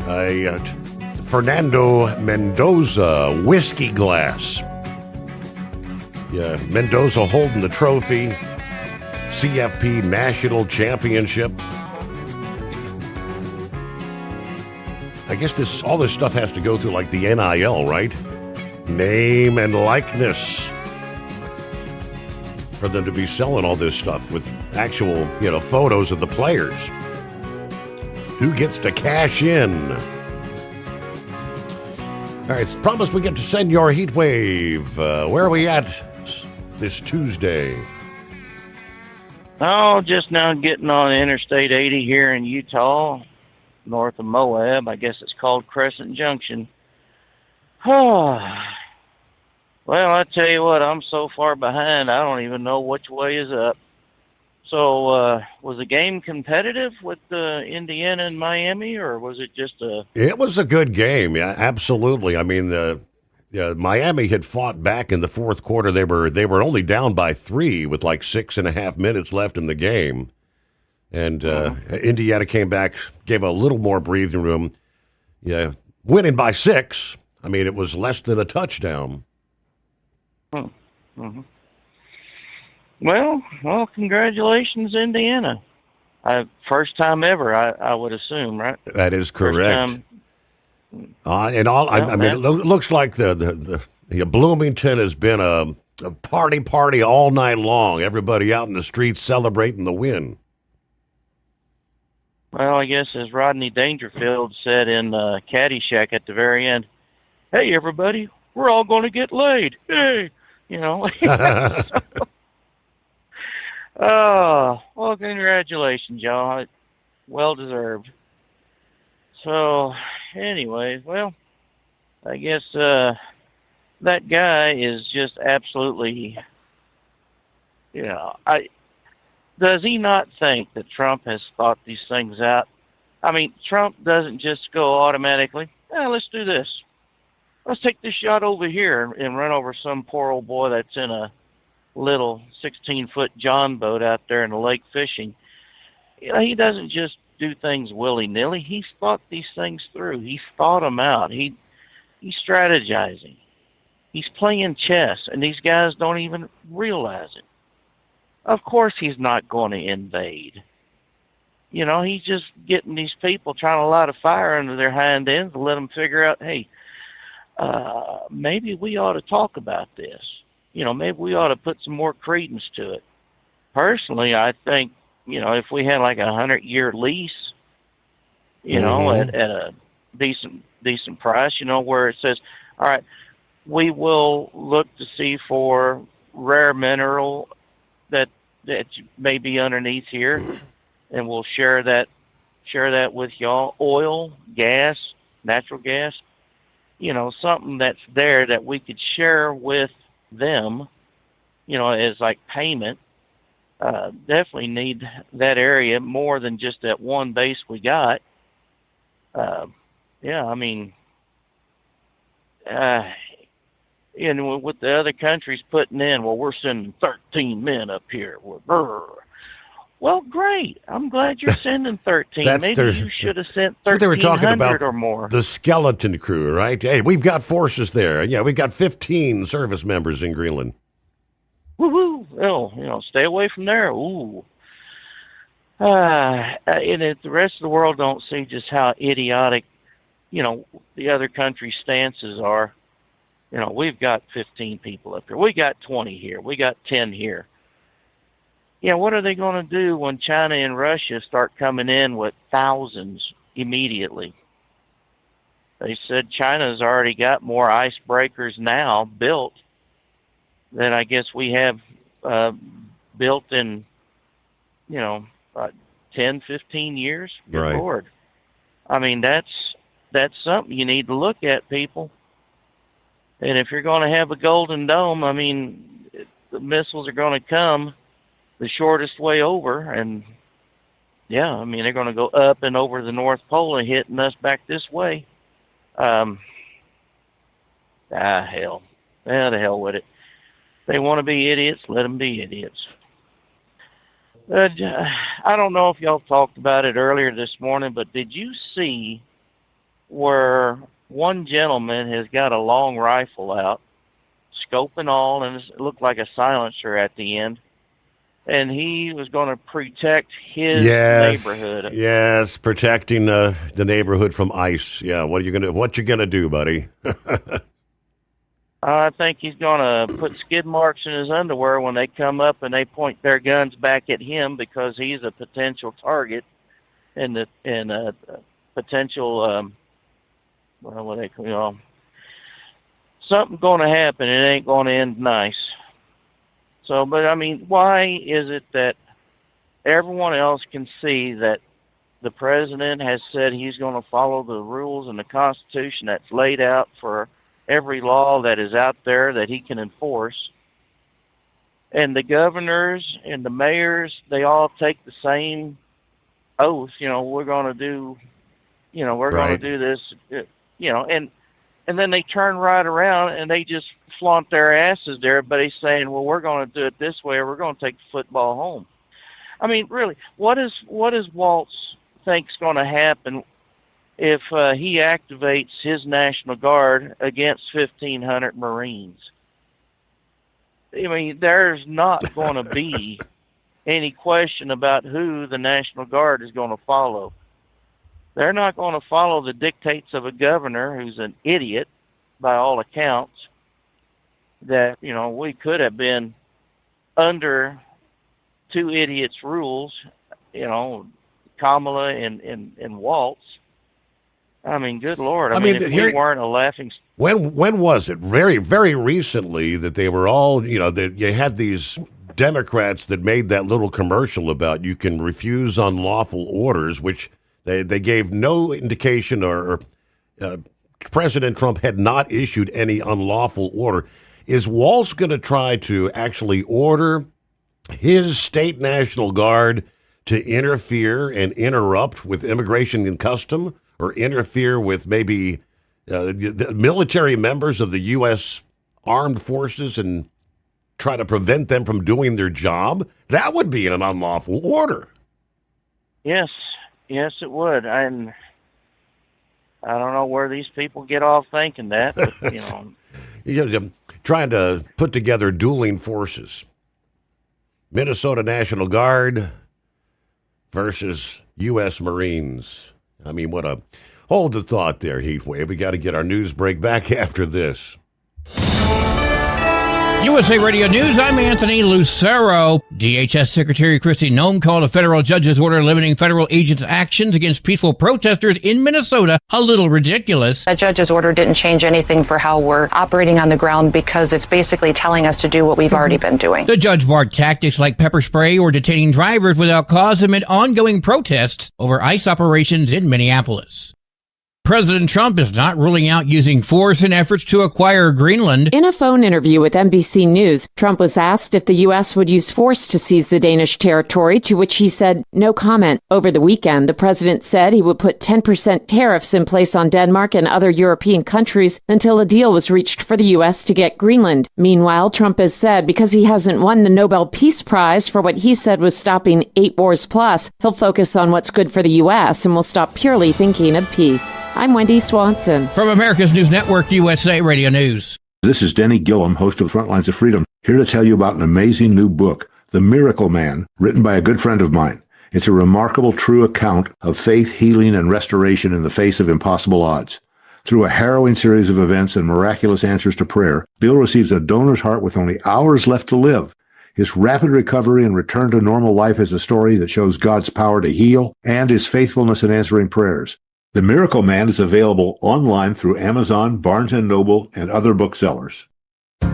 a Fernando Mendoza whiskey glass. Yeah, Mendoza holding the trophy. CFP National Championship. I guess all this stuff has to go through like the NIL, right? Name and likeness. For them to be selling all this stuff with actual, photos of the players. Who gets to cash in? All right, promise we get to send your heat wave. Where are we at this Tuesday? Oh, just now getting on Interstate 80 here in Utah, north of Moab. I guess it's called Crescent Junction. Well, I tell you what, I'm so far behind, I don't even know which way is up. So, was the game competitive with Indiana and Miami, or was it just a... It was a good game, yeah, absolutely. I mean, Miami had fought back in the fourth quarter. They were only down by 3 with like 6.5 minutes left in the game. And Indiana came back, gave a little more breathing room. Yeah, winning by 6. I mean, it was less than a touchdown. Mm-hmm. Well, congratulations, Indiana. First time ever, I would assume, right? That is correct. It looks like the Bloomington has been a party all night long. Everybody out in the streets celebrating the win. Well, I guess as Rodney Dangerfield said in Caddyshack at the very end, "Hey, everybody, we're all going to get laid." Hey, Oh, well, congratulations, y'all. Well deserved. So, anyways, well, I guess that guy is just absolutely, does he not think that Trump has thought these things out? I mean, Trump doesn't just go automatically, let's do this. Let's take this shot over here and run over some poor old boy that's in a little 16-foot John boat out there in the lake fishing. He doesn't just do things willy-nilly. He's thought these things through. He's thought them out. He's strategizing. He's playing chess, and these guys don't even realize it. Of course he's not going to invade. He's just getting these people trying to light a fire under their hind ends and let them figure out, hey, maybe we ought to talk about this. Maybe we ought to put some more credence to it. Personally, I think, if we had like a 100-year lease, at a decent price, where it says, all right, we will look to see for rare mineral that may be underneath here, and we'll share that with y'all. Oil, gas, natural gas, something that's there that we could share with them, as like payment. Definitely need that area more than just that one base we got. I mean, with the other countries putting in, well, we're sending 13 men up here. Well, great. I'm glad you're sending 13. Maybe you should have sent 1,300 they were talking about or more. The skeleton crew, right? Hey, we've got forces there. Yeah, we've got 15 service members in Greenland. Woo-hoo. Well, stay away from there. Ooh. And if the rest of the world don't see just how idiotic, the other country's stances are, we've got 15 people up here. We got 20 here. We got 10 here. What are they going to do when China and Russia start coming in with thousands immediately? They said China's already got more icebreakers now built than I guess we have built in, 10, 15 years. Good right. Lord. I mean, that's something you need to look at, people. And if you're going to have a Golden Dome, I mean, the missiles are going to come the shortest way over, and I mean, they're going to go up and over the North Pole and hitting us back this way. Hell. The hell with it. They want to be idiots, let them be idiots. I don't know if y'all talked about it earlier this morning, but did you see where one gentleman has got a long rifle out, scope and all, and it looked like a silencer at the end, and he was going to protect his neighborhood. Yes, protecting the neighborhood from ICE. Yeah, what you gonna do, buddy? I think he's going to put skid marks in his underwear when they come up and they point their guns back at him because he's a potential target and a potential something's going to happen. It ain't going to end nice. So, but I mean, why is it that everyone else can see that the president has said he's going to follow the rules and the Constitution that's laid out for every law that is out there that he can enforce, and the governors and the mayors, they all take the same oath, we're going to do, we're going to do this, and then they turn right around and they just flaunt their asses to everybody saying, well, we're going to do it this way or we're going to take the football home. I mean, really, what does Waltz think's going to happen if he activates his National Guard against 1,500 Marines? I mean, there's not going to be any question about who the National Guard is going to follow. They're not going to follow the dictates of a governor who's an idiot, by all accounts, that, we could have been under two idiots' rules, Kamala and Waltz. I mean, good Lord. I mean, if we weren't a laughing... When was it? Very, very recently that they were all, that you had these Democrats that made that little commercial about you can refuse unlawful orders, which they gave no indication or President Trump had not issued any unlawful order. Is Waltz going to try to actually order his state National Guard to interfere and interrupt with immigration and custom, or interfere with maybe the military members of the U.S. armed forces and try to prevent them from doing their job? That would be an unlawful order. Yes, it would. And I don't know where these people get off thinking that, but, trying to put together dueling forces. Minnesota National Guard versus U.S. Marines. I mean, hold the thought there, Heatwave. We got to get our news break back after this. USA Radio News, I'm Anthony Lucero. DHS Secretary Kristi Noem called a federal judge's order limiting federal agents' actions against peaceful protesters in Minnesota a little ridiculous. That judge's order didn't change anything for how we're operating on the ground because it's basically telling us to do what we've already been doing. The judge barred tactics like pepper spray or detaining drivers without cause amid ongoing protests over ICE operations in Minneapolis. President Trump is not ruling out using force in efforts to acquire Greenland. In a phone interview with NBC News, Trump was asked if the U.S. would use force to seize the Danish territory, to which he said no comment. Over the weekend, the president said he would put 10% tariffs in place on Denmark and other European countries until a deal was reached for the U.S. to get Greenland. Meanwhile, Trump has said because he hasn't won the Nobel Peace Prize for what he said was stopping 8 wars plus, he'll focus on what's good for the U.S. and will stop purely thinking of peace. I'm Wendy Swanson. From America's News Network, USA Radio News. This is Denny Gillum, host of Frontlines of Freedom, here to tell you about an amazing new book, The Miracle Man, written by a good friend of mine. It's a remarkable, true account of faith, healing, and restoration in the face of impossible odds. Through a harrowing series of events and miraculous answers to prayer, Bill receives a donor's heart with only hours left to live. His rapid recovery and return to normal life is a story that shows God's power to heal and his faithfulness in answering prayers. The Miracle Man is available online through Amazon, Barnes & Noble, and other booksellers.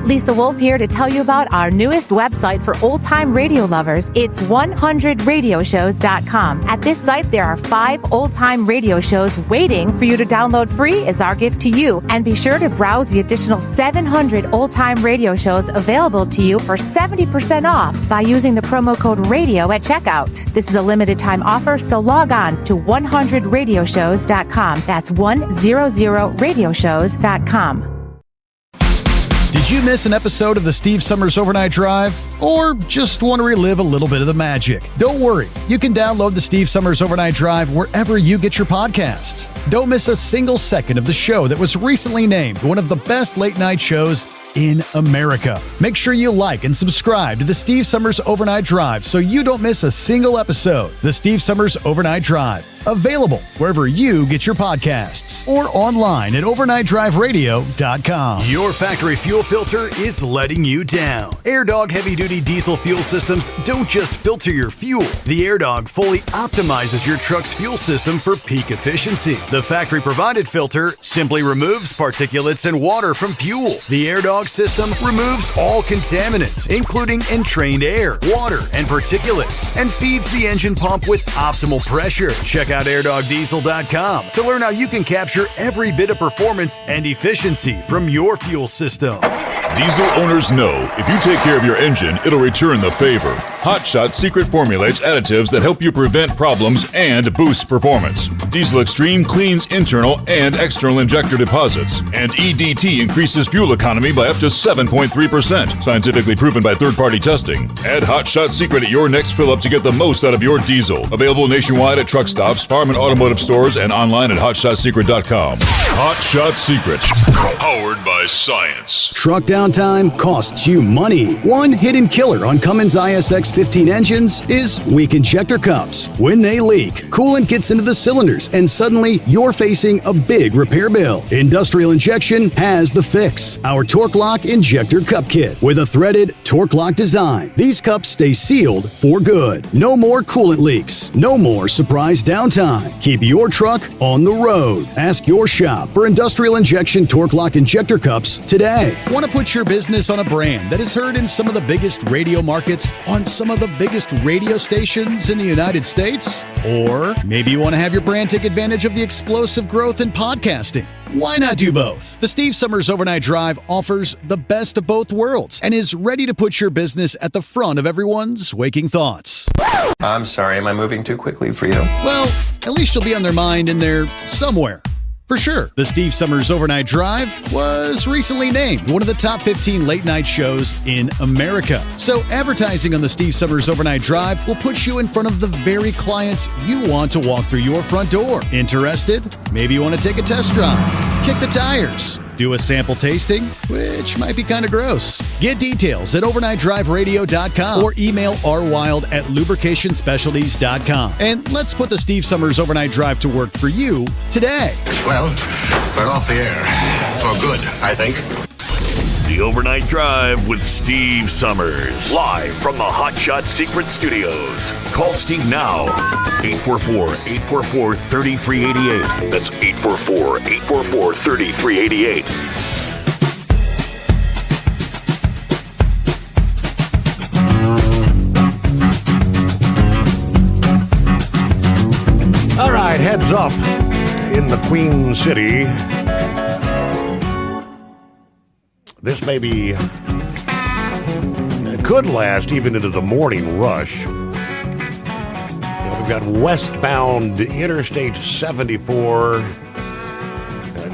Lisa Wolf here to tell you about our newest website for old-time radio lovers. It's 100radioshows.com. At this site, there are 5 old-time radio shows waiting for you to download free as our gift to you. And be sure to browse the additional 700 old-time radio shows available to you for 70% off by using the promo code RADIO at checkout. This is a limited-time offer, so log on to 100radioshows.com. That's 100radioshows.com. Did Did you miss an episode of the Steve Summers Overnight Drive? Or just want to relive a little bit of the magic? Don't worry. You can download the Steve Summers Overnight Drive wherever you get your podcasts. Don't miss a single second of the show that was recently named one of the best late night shows in America. Make sure you like and subscribe to the Steve Summers Overnight Drive so you don't miss a single episode. The Steve Summers Overnight Drive. Available wherever you get your podcasts or online at overnightdriveradio.com. Your factory fuel filter is letting you down. AirDog heavy-duty diesel fuel systems don't just filter your fuel. The AirDog fully optimizes your truck's fuel system for peak efficiency. The factory-provided filter simply removes particulates and water from fuel. The AirDog system removes all contaminants, including entrained air, water, and particulates, and feeds the engine pump with optimal pressure. Check out airdogdiesel.com to learn how you can capture every bit of performance and efficiency from your fuel system. Diesel owners know if you take care of your engine, it'll return the favor. Hot Shot secret formulates additives that help you prevent problems and boost performance. Diesel Extreme cleans internal and external injector deposits, and EDT increases fuel economy by up to 7.3%, scientifically proven by third-party testing. Add Hot Shot secret at your next fill-up to get the most out of your diesel. Available nationwide at truck stops, farm and automotive stores, and online at hotshotsecret.com. Hot Shot Secret, powered by science. Truck downtime costs you money. One hidden killer on Cummins ISX 15 engines is weak injector cups. When they leak, coolant gets into the cylinders and suddenly you're facing a big repair bill. Industrial Injection has the fix. Our Torque Lock Injector Cup Kit with a threaded Torque Lock design. These cups stay sealed for good. No more coolant leaks. No more surprise downtime. Keep your truck on the road. Ask your shop for Industrial Injection Torque Lock Injector Cups today. Want to put your business on a brand that is heard in some of the biggest radio markets on some of the biggest radio stations in the United States? Or maybe you want to have your brand take advantage of the explosive growth in podcasting. Why not do both? The Steve Summers Overnight Drive offers the best of both worlds and is ready to put your business at the front of everyone's waking thoughts. I'm sorry, am I moving too quickly for you? Well, at least you'll be on their mind in there somewhere. For sure, the Steve Summers Overnight Drive was recently named one of the top 15 late-night shows in America. So advertising on the Steve Summers Overnight Drive will put you in front of the very clients you want to walk through your front door. Interested? Maybe you want to take a test drive, kick the tires, do a sample tasting, which might be kind of gross. Get details at overnightdriveradio.com or email rwild@lubricationspecialties.com. And let's put the Steve Summers Overnight Drive to work for you today. Well, we're off the air. For good, I think. The Overnight Drive with Steve Summers. Live from the Hot Shot Secret Studios. Call Steve now. 844-844-3388. That's 844-844-3388. All right, heads up in the Queen City. This maybe could last even into the morning rush. We've got westbound Interstate 74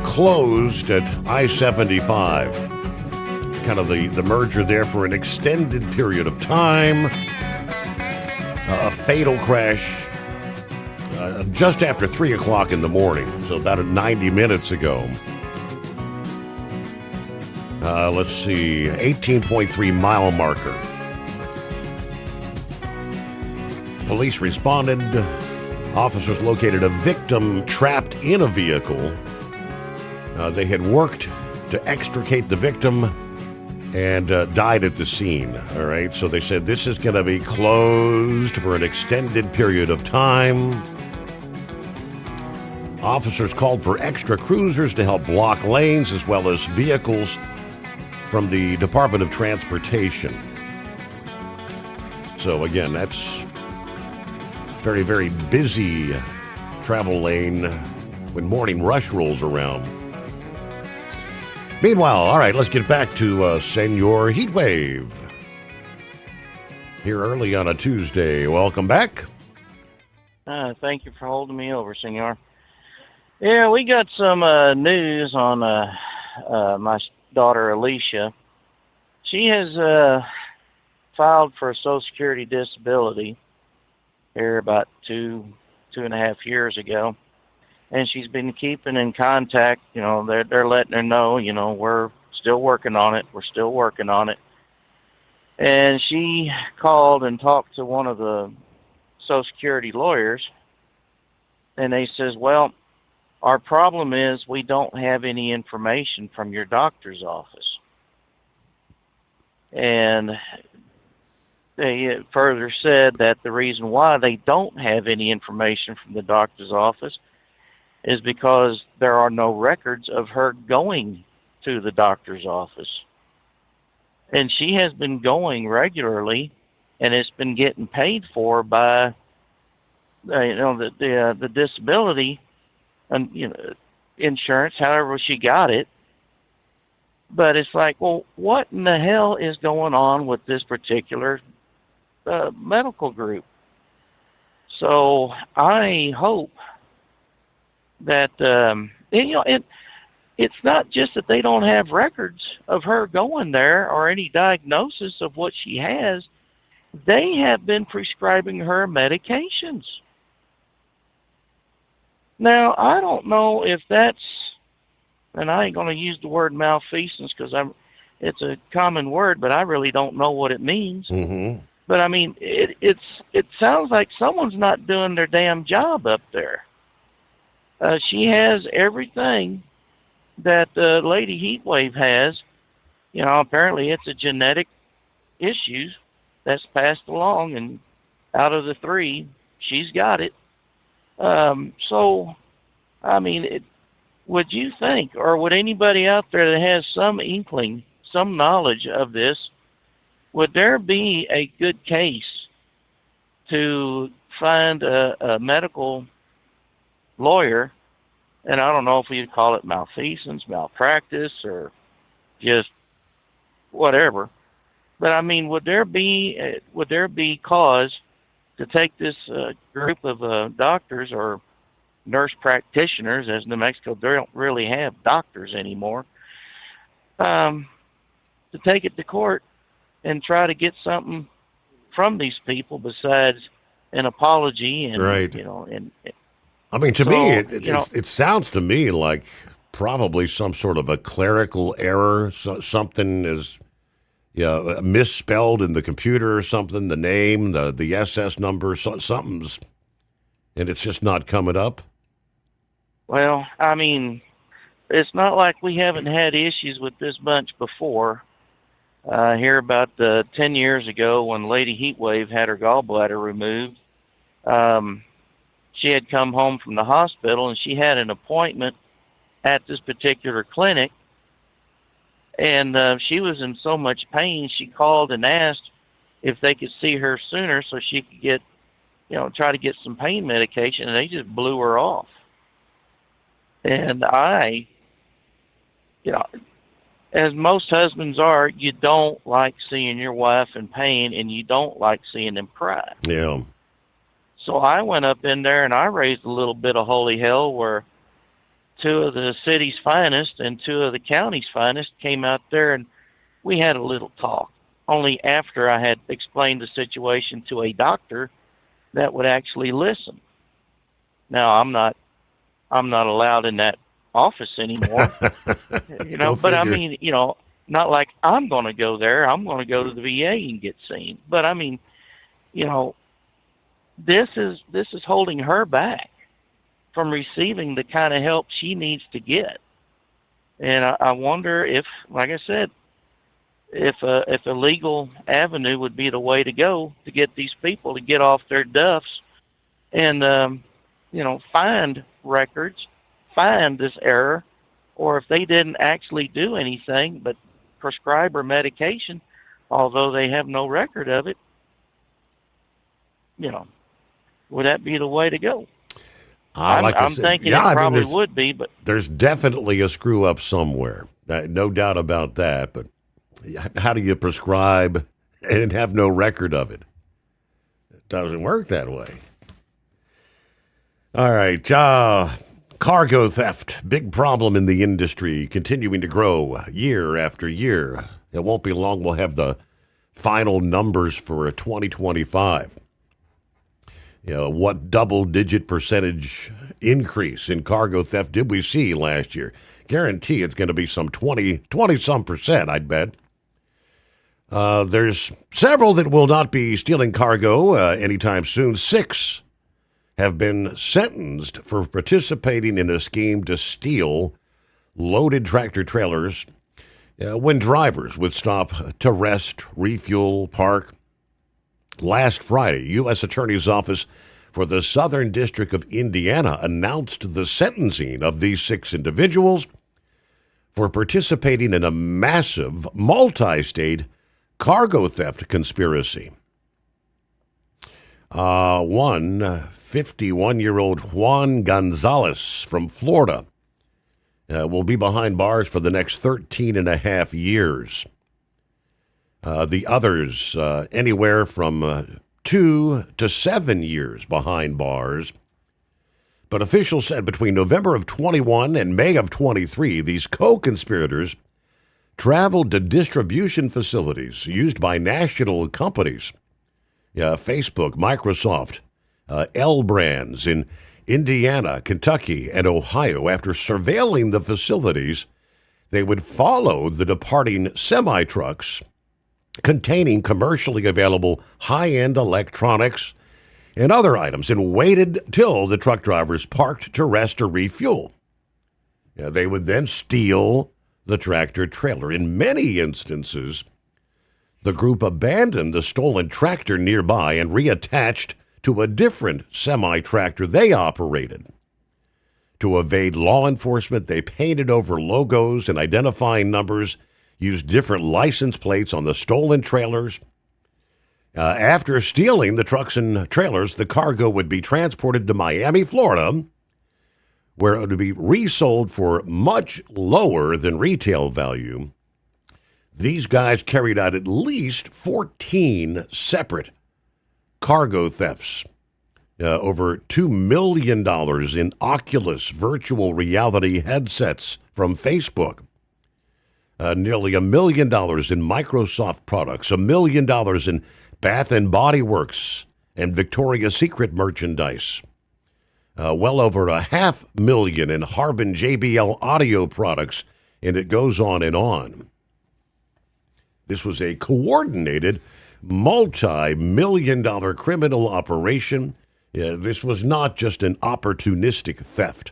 closed at I-75. Kind of the merger there for an extended period of time. A fatal crash just after 3 o'clock in the morning, so about 90 minutes ago. Let's see, 18.3 mile marker. Police responded. Officers located a victim trapped in a vehicle. They had worked to extricate the victim and died at the scene. All right, so they said this is going to be closed for an extended period of time. Officers called for extra cruisers to help block lanes as well as vehicles from the Department of Transportation. So again, that's very, very busy travel lane when morning rush rolls around. Meanwhile, all right, let's get back to Senor Heatwave. Here early on a Tuesday. Welcome back. Thank you for holding me over, Senor. Yeah, we got some news on my daughter Alicia. She has filed for a Social Security disability here about 2.5 years ago, and she's been keeping in contact. You know, they're letting her know, you know, we're still working on it. We're still working on it. And she called and talked to one of the Social Security lawyers, and they says, well, our problem is we don't have any information from your doctor's office. And they further said that the reason why they don't have any information from the doctor's office is because there are no records of her going to the doctor's office. And she has been going regularly, and it's been getting paid for by, the disability and insurance, however she got it. But it's like, well, what in the hell is going on with this particular medical group? So I hope that it's not just that they don't have records of her going there or any diagnosis of what she has. They have been prescribing her medications. Now, I don't know if that's, and I ain't going to use the word malfeasance because it's a common word, but I really don't know what it means. Mm-hmm. But I mean, it sounds like someone's not doing their damn job up there. She has everything that Lady Heatwave has. You know, apparently it's a genetic issue that's passed along, and out of the three, she's got it. So, I mean, would you think, or would anybody out there that has some inkling, some knowledge of this, would there be a good case to find a medical lawyer, and I don't know if we'd call it malfeasance, malpractice, or just whatever, but I mean, would there be cause to take this group of doctors or nurse practitioners, as New Mexico they don't really have doctors anymore, to take it to court and try to get something from these people besides an apology and right. And I mean, to so, me, it sounds to me like probably some sort of a clerical error. Something is misspelled in the computer or something. The name, the SS number, something's, and it's just not coming up. Well, I mean, it's not like we haven't had issues with this bunch before. Here about 10 years ago when Lady Heatwave had her gallbladder removed, she had come home from the hospital and she had an appointment at this particular clinic, and she was in so much pain she called and asked if they could see her sooner so she could get, try to get some pain medication, and they just blew her off. And I, as most husbands are, you don't like seeing your wife in pain, and you don't like seeing them cry. Yeah. So I went up in there and I raised a little bit of holy hell where two of the city's finest and two of the county's finest came out there, and we had a little talk. Only after I had explained the situation to a doctor that would actually listen. Now, I'm not allowed in that office anymore, but I mean, not like I'm going to go there. I'm going to go to the VA and get seen. But I mean, this is holding her back from receiving the kind of help she needs to get. And I wonder if, like I said, if a legal avenue would be the way to go to get these people to get off their duffs and, find records, find this error, or if they didn't actually do anything but prescribe her medication, although they have no record of it, would that be the way to go? I'm thinking it probably would be, but there's definitely a screw up somewhere. No doubt about that. But how do you prescribe and have no record of it? It doesn't work that way. All right. Cargo theft, big problem in the industry, continuing to grow year after year. It won't be long. We'll have the final numbers for 2025. What double-digit percentage increase in cargo theft did we see last year? Guarantee it's going to be some 20-some percent, I'd bet. There's several that will not be stealing cargo anytime soon. 6 have been sentenced for participating in a scheme to steal loaded tractor trailers when drivers would stop to rest, refuel, park. Last Friday, U.S. Attorney's Office for the Southern District of Indiana announced the sentencing of these 6 individuals for participating in a massive multi-state cargo theft conspiracy. One 51-year-old Juan Gonzalez from Florida will be behind bars for the next 13 and a half years. The others, anywhere from 2 to 7 years behind bars. But officials said between November of 21 and May of 23, these co-conspirators traveled to distribution facilities used by national companies, Facebook, Microsoft, L Brands in Indiana, Kentucky, and Ohio. After surveilling the facilities, they would follow the departing semi-trucks containing commercially available high-end electronics and other items and waited till the truck drivers parked to rest or refuel. They would then steal the tractor trailer. In many instances, the group abandoned the stolen tractor nearby and reattached to a different semi-tractor they operated. To evade law enforcement, they painted over logos and identifying numbers, used different license plates on the stolen trailers. After stealing the trucks and trailers, the cargo would be transported to Miami, Florida, where it would be resold for much lower than retail value. These guys carried out at least 14 separate cargo thefts, over $2 million in Oculus virtual reality headsets from Facebook, nearly $1 million in Microsoft products, $1 million in Bath and Body Works and Victoria's Secret merchandise, well over $500,000 in Harbin JBL audio products, and it goes on and on. This was a coordinated, multi-million-dollar criminal operation. This was not just an opportunistic theft.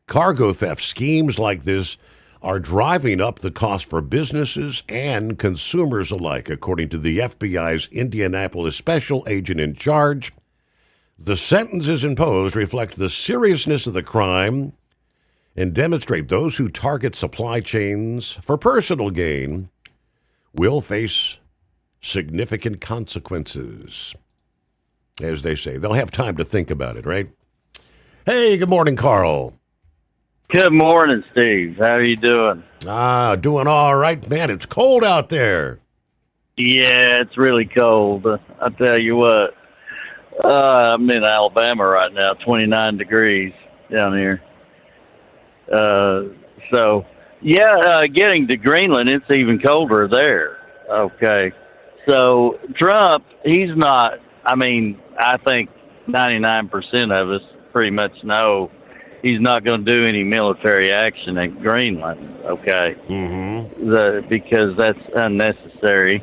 Cargo theft schemes like this are driving up the cost for businesses and consumers alike, according to the FBI's Indianapolis special agent in charge. The sentences imposed reflect the seriousness of the crime and demonstrate those who target supply chains for personal gain will face significant consequences. As they say, they'll have time to think about it, right? Hey, good morning, Carl. Good morning, Steve. How are you doing? Doing all right, man. It's cold out there. Yeah, it's really cold. I tell you what, I'm in Alabama right now, 29 degrees down here. Getting to Greenland, it's even colder there. Okay. So Trump, he's not, I think 99% of us pretty much know he's not going to do any military action in Greenland, okay? Mm-hmm. Because that's unnecessary.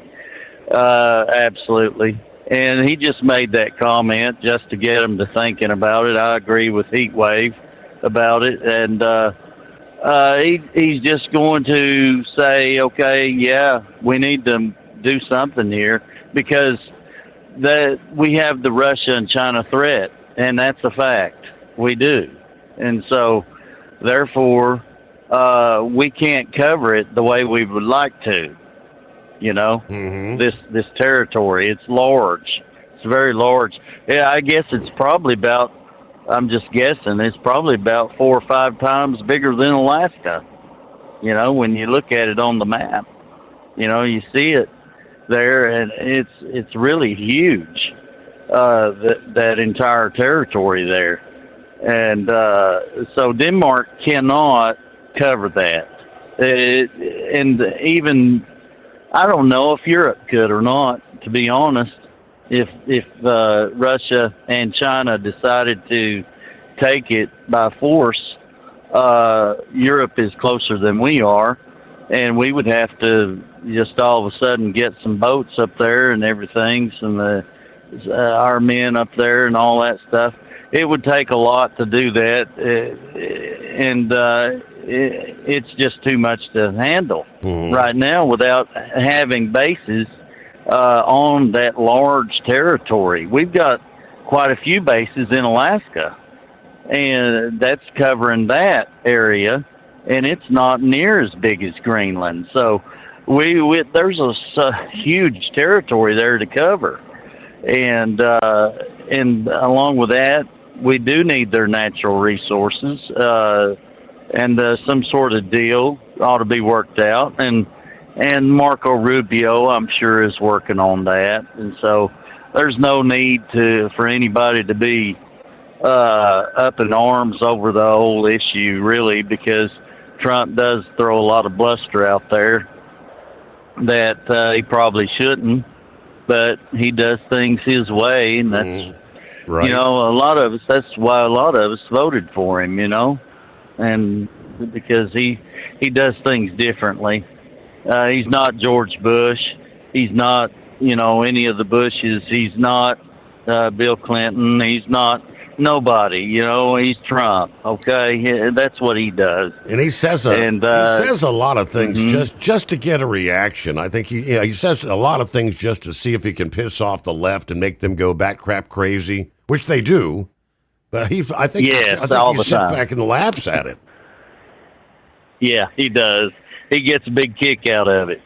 Absolutely. And he just made that comment just to get him to thinking about it. I agree with Heatwave about it. And he's just going to say, okay, yeah, we need to do something here because we have the Russia and China threat, and that's a fact. We do. And so, therefore, we can't cover it the way we would like to. This territory, it's large. It's very large. Yeah, I guess it's probably about, I'm just guessing, it's probably about 4 or 5 times bigger than Alaska. When you look at it on the map, you see it there, and it's really huge, that entire territory there. And so Denmark cannot cover that. And even I don't know if Europe could or not, to be honest. If Russia and China decided to take it by force, Europe is closer than we are, and we would have to just all of a sudden get some boats up there and everything, and our men up there and all that stuff. It would take a lot to do that, and it's just too much to handle right now without having bases on that large territory. We've got quite a few bases in Alaska, and that's covering that area, and it's not near as big as Greenland. So there's a huge territory there to cover, and along with that, we do need their natural resources, and some sort of deal ought to be worked out, and Marco Rubio, I'm sure, is working on that, and so there's no need for anybody to be up in arms over the whole issue, really, because Trump does throw a lot of bluster out there that he probably shouldn't, but he does things his way, and that's right. You know, a lot of us. That's why a lot of us voted for him. You know, and because he does things differently. He's not George Bush. He's not, any of the Bushes. He's not Bill Clinton. He's not nobody. He's Trump. Okay, that's what he does. And he says a lot of things just to get a reaction. I think he says a lot of things just to see if he can piss off the left and make them go bat crap crazy, which they do. But I think he sits back and laughs at it. Yeah, he does. He gets a big kick out of it,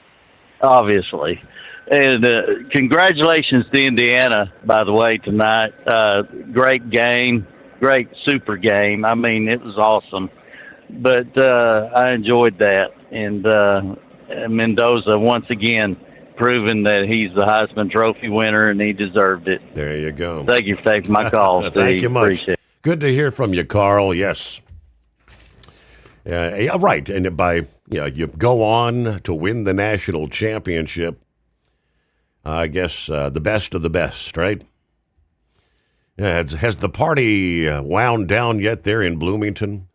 obviously. And congratulations to Indiana, by the way, tonight. Great game, great super game. I mean, it was awesome. But I enjoyed that. And Mendoza, once again, proving that he's the Heisman Trophy winner, and he deserved it. There you go. Thank you for taking my call. Thank you much. Appreciate it. Good to hear from you, Carl. Yes. Yeah, right. And you go on to win the national championship. I guess the best of the best, right? Yeah, has the party wound down yet there in Bloomington?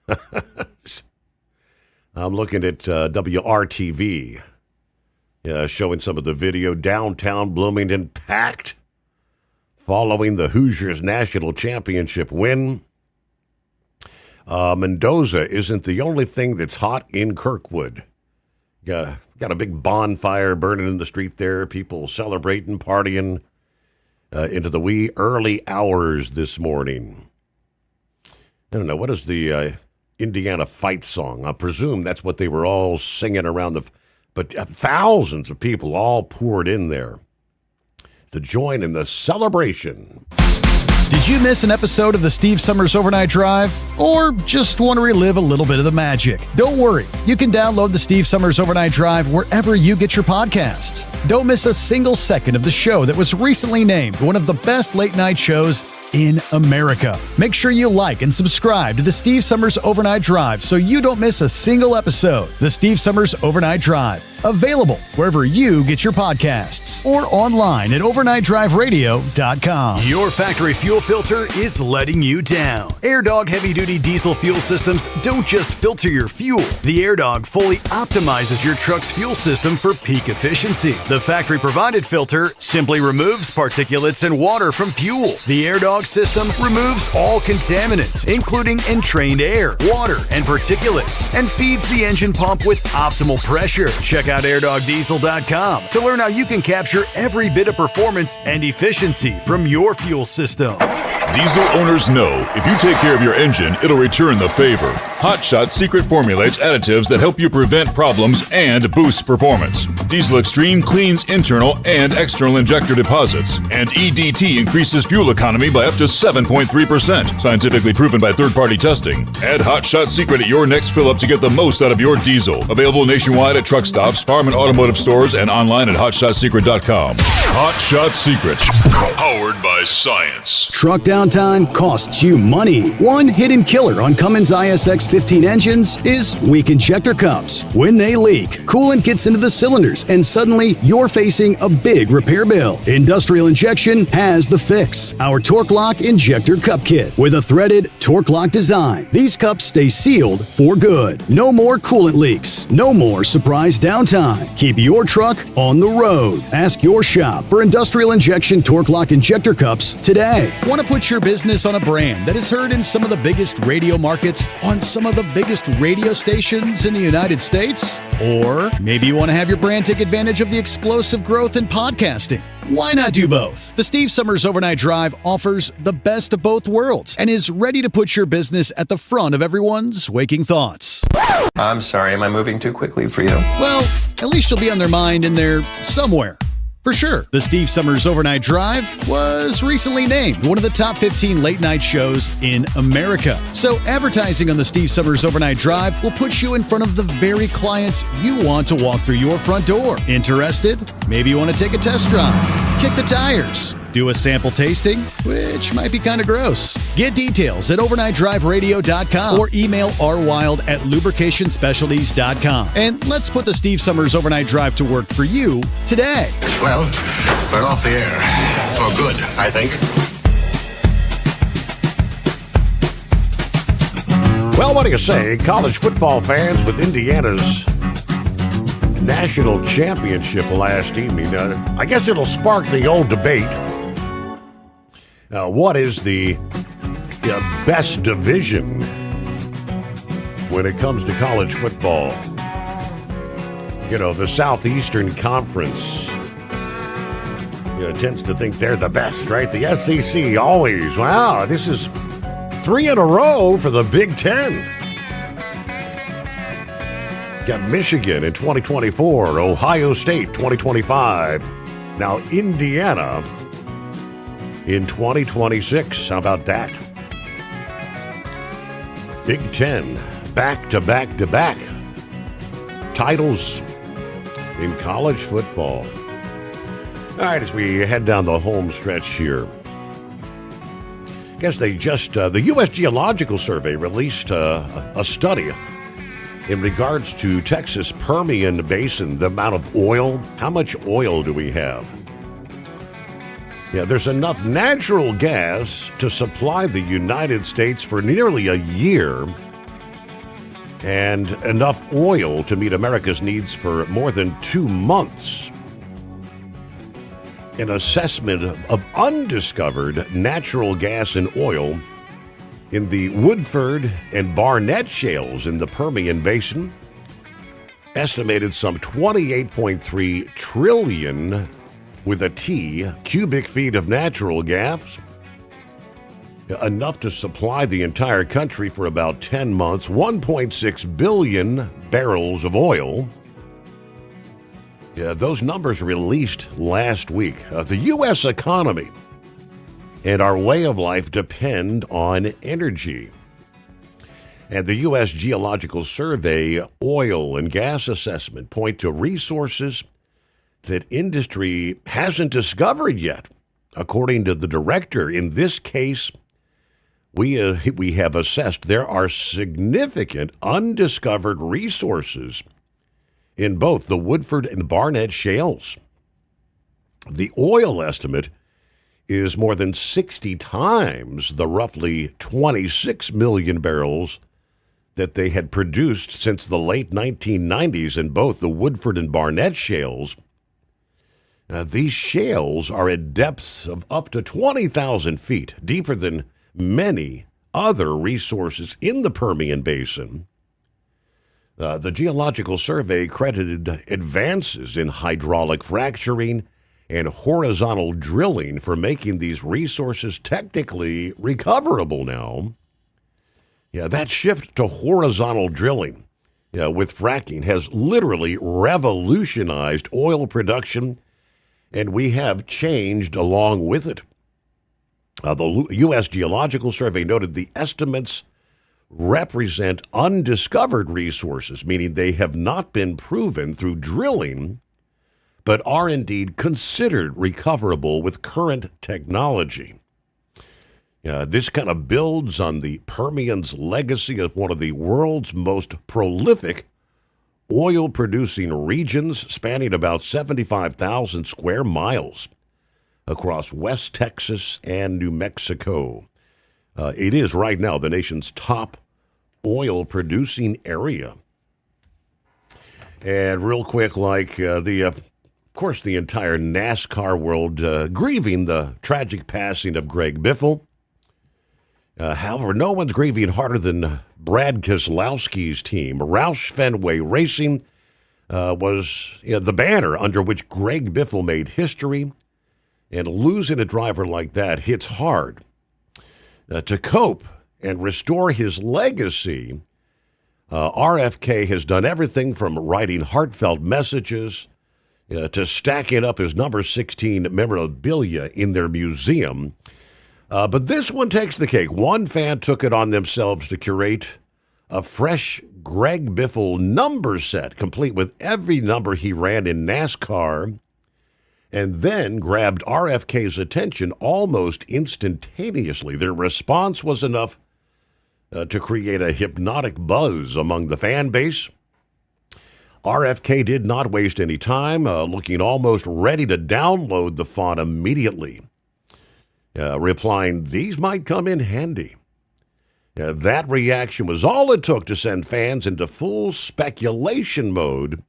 I'm looking at WRTV, showing some of the video. Downtown Bloomington packed following the Hoosiers national championship win. Mendoza isn't the only thing that's hot in Kirkwood. Got a big bonfire burning in the street there. People celebrating, partying into the wee early hours this morning. I don't know, what is the Indiana fight song? I presume that's what they were all singing around but thousands of people all poured in there to join in the celebration. Did you miss an episode of the Steve Summers Overnight Drive? Or just want to relive a little bit of the magic? Don't worry. You can download the Steve Summers Overnight Drive wherever you get your podcasts. Don't miss a single second of the show that was recently named one of the best late night shows in America. Make sure you like and subscribe to the Steve Summers Overnight Drive so you don't miss a single episode. The Steve Summers Overnight Drive. Available wherever you get your podcasts or online at overnightdriveradio.com. Your factory fuel filter is letting you down. AirDog heavy-duty diesel fuel systems don't just filter your fuel. The AirDog fully optimizes your truck's fuel system for peak efficiency. The factory-provided filter simply removes particulates and water from fuel. The AirDog system removes all contaminants, including entrained air, water, and particulates, and feeds the engine pump with optimal pressure. Check out airdogdiesel.com to learn how you can capture every bit of performance and efficiency from your fuel system. Diesel owners know if you take care of your engine, it'll return the favor. Hot Shot secret formulates additives that help you prevent problems and boost performance. Diesel Extreme cleans internal and external injector deposits, and EDT increases fuel economy by up to 7.3%. Scientifically proven by third-party testing. Add Hot Shot secret at your next fill-up to get the most out of your diesel. Available nationwide at truck stops, farm and automotive stores, and online at hotshotsecret.com. Hot Shot Secret. Powered by science. Truck down downtime costs you money. One hidden killer on Cummins ISX 15 engines is weak injector cups. When they leak, coolant gets into the cylinders and suddenly you're facing a big repair bill. Industrial Injection has the fix. Our Torque Lock Injector Cup Kit with a threaded Torque Lock design. These cups stay sealed for good. No more coolant leaks. No more surprise downtime. Keep your truck on the road. Ask your shop for Industrial Injection Torque Lock Injector Cups today. Want to put your business on a brand that is heard in some of the biggest radio markets on some of the biggest radio stations in the United States? Or maybe you want to have your brand take advantage of the explosive growth in podcasting. Why not do both? The Steve Summers Overnight Drive offers the best of both worlds and is ready to put your business at the front of everyone's waking thoughts. I'm sorry, am I moving too quickly for you? Well, at least you'll be on their mind in there somewhere. For sure, the Steve Summers Overnight Drive was recently named one of the top 15 late-night shows in America. So advertising on the Steve Summers Overnight Drive will put you in front of the very clients you want to walk through your front door. Interested? Maybe you want to take a test drive, kick the tires, do a sample tasting, which might be kind of gross. Get details at overnightdriveradio.com or email rwild@lubricationspecialties.com. And let's put the Steve Summers Overnight Drive to work for you today. Well, we're off the air. For good, I think. Well, what do you say, college football fans, with Indiana's national championship last evening? I guess it'll spark the old debate. What is the best division when it comes to college football? You know, the Southeastern Conference tends to think they're the best, right? The SEC always, wow, this is 3 in a row for the Big Ten. Got Michigan in 2024, Ohio State 2025, now Indiana in 2026. How about that? Big Ten, back-to-back-to-back titles in college football. All right, as we head down the home stretch here, I guess they just, the U.S. Geological Survey released a study in regards to Texas Permian Basin, the amount of oil. How much oil do we have? Yeah, there's enough natural gas to supply the United States for nearly a year, and enough oil to meet America's needs for more than 2 months. An assessment of undiscovered natural gas and oil in the Woodford and Barnett shales in the Permian Basin estimated some 28.3 trillion with a T cubic feet of natural gas, enough to supply the entire country for about 10 months, 1.6 billion barrels of oil. Yeah, those numbers released last week. The U.S. economy and our way of life depend on energy. And the U.S. Geological Survey oil and gas assessment point to resources that industry hasn't discovered yet. According to the director, in this case, we have assessed there are significant undiscovered resources in both the Woodford and Barnett shales. The oil estimate is more than 60 times the roughly 26 million barrels that they had produced since the late 1990s in both the Woodford and Barnett shales. These shales are at depths of up to 20,000 feet, deeper than many other resources in the Permian Basin. The Geological Survey credited advances in hydraulic fracturing and horizontal drilling for making these resources technically recoverable now. Yeah, that shift to horizontal drilling with fracking has literally revolutionized oil production, and we have changed along with it. The U.S. Geological Survey noted the estimates represent undiscovered resources, meaning they have not been proven through drilling, but are indeed considered recoverable with current technology. This kind of builds on the Permian's legacy as one of the world's most prolific oil-producing regions, spanning about 75,000 square miles across West Texas and New Mexico. It is right now the nation's top oil-producing area. And real quick, of course, the entire NASCAR world grieving the tragic passing of Greg Biffle. However, no one's grieving harder than Brad Keselowski's team. Roush Fenway Racing was the banner under which Greg Biffle made history, and losing a driver like that hits hard. To cope and restore his legacy, RFK has done everything from writing heartfelt messages to stacking up his number 16 memorabilia in their museum. But this one takes the cake. One fan took it on themselves to curate a fresh Greg Biffle number set, complete with every number he ran in NASCAR, and then grabbed RFK's attention almost instantaneously. Their response was enough to create a hypnotic buzz among the fan base. RFK did not waste any time, looking almost ready to download the font immediately. Replying, "These might come in handy." That reaction was all it took to send fans into full speculation mode,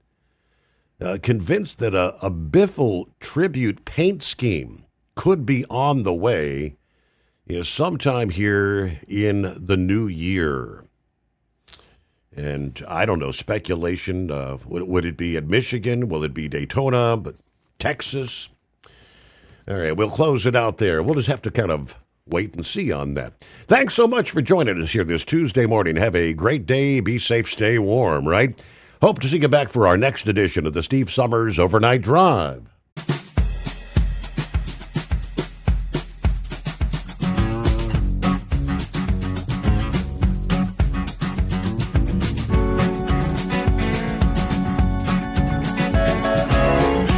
convinced that a Biffle tribute paint scheme could be on the way sometime here in the new year. And I don't know, speculation, would it be at Michigan? Will it be Daytona? But Texas? All right, we'll close it out there. We'll just have to kind of wait and see on that. Thanks so much for joining us here this Tuesday morning. Have a great day. Be safe. Stay warm, right? Hope to see you back for our next edition of the Steve Summers Overnight Drive.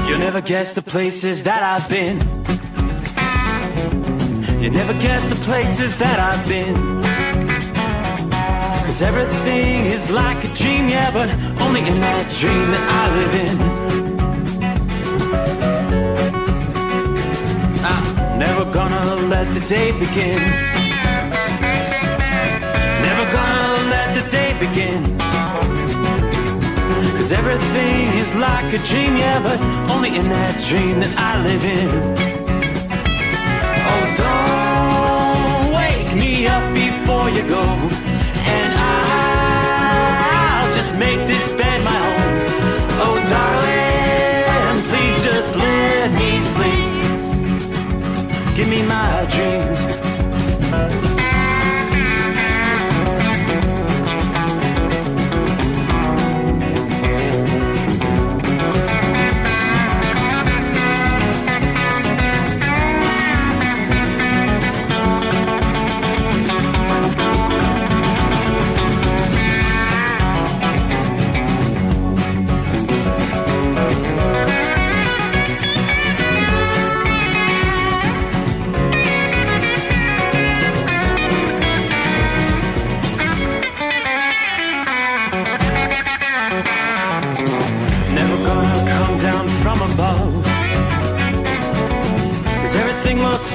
You'll never guess the places that I've been. You never guess the places that I've been. 'Cause everything is like a dream, yeah, but only in that dream that I live in. I'm never gonna let the day begin. Never gonna let the day begin. 'Cause everything is like a dream, yeah, but only in that dream that I live in. Oh, don't wake me up before you go, and I'll just make this bed my own. Oh, darling, please just let me sleep. Give me my dreams.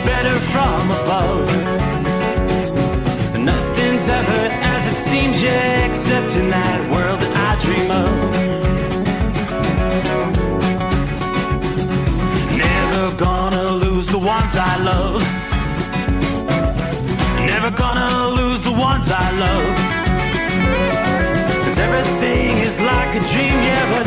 Better from above. Nothing's ever as it seems, yeah, except in that world that I dream of. Never gonna lose the ones I love. Never gonna lose the ones I love. 'Cause everything is like a dream, yeah, but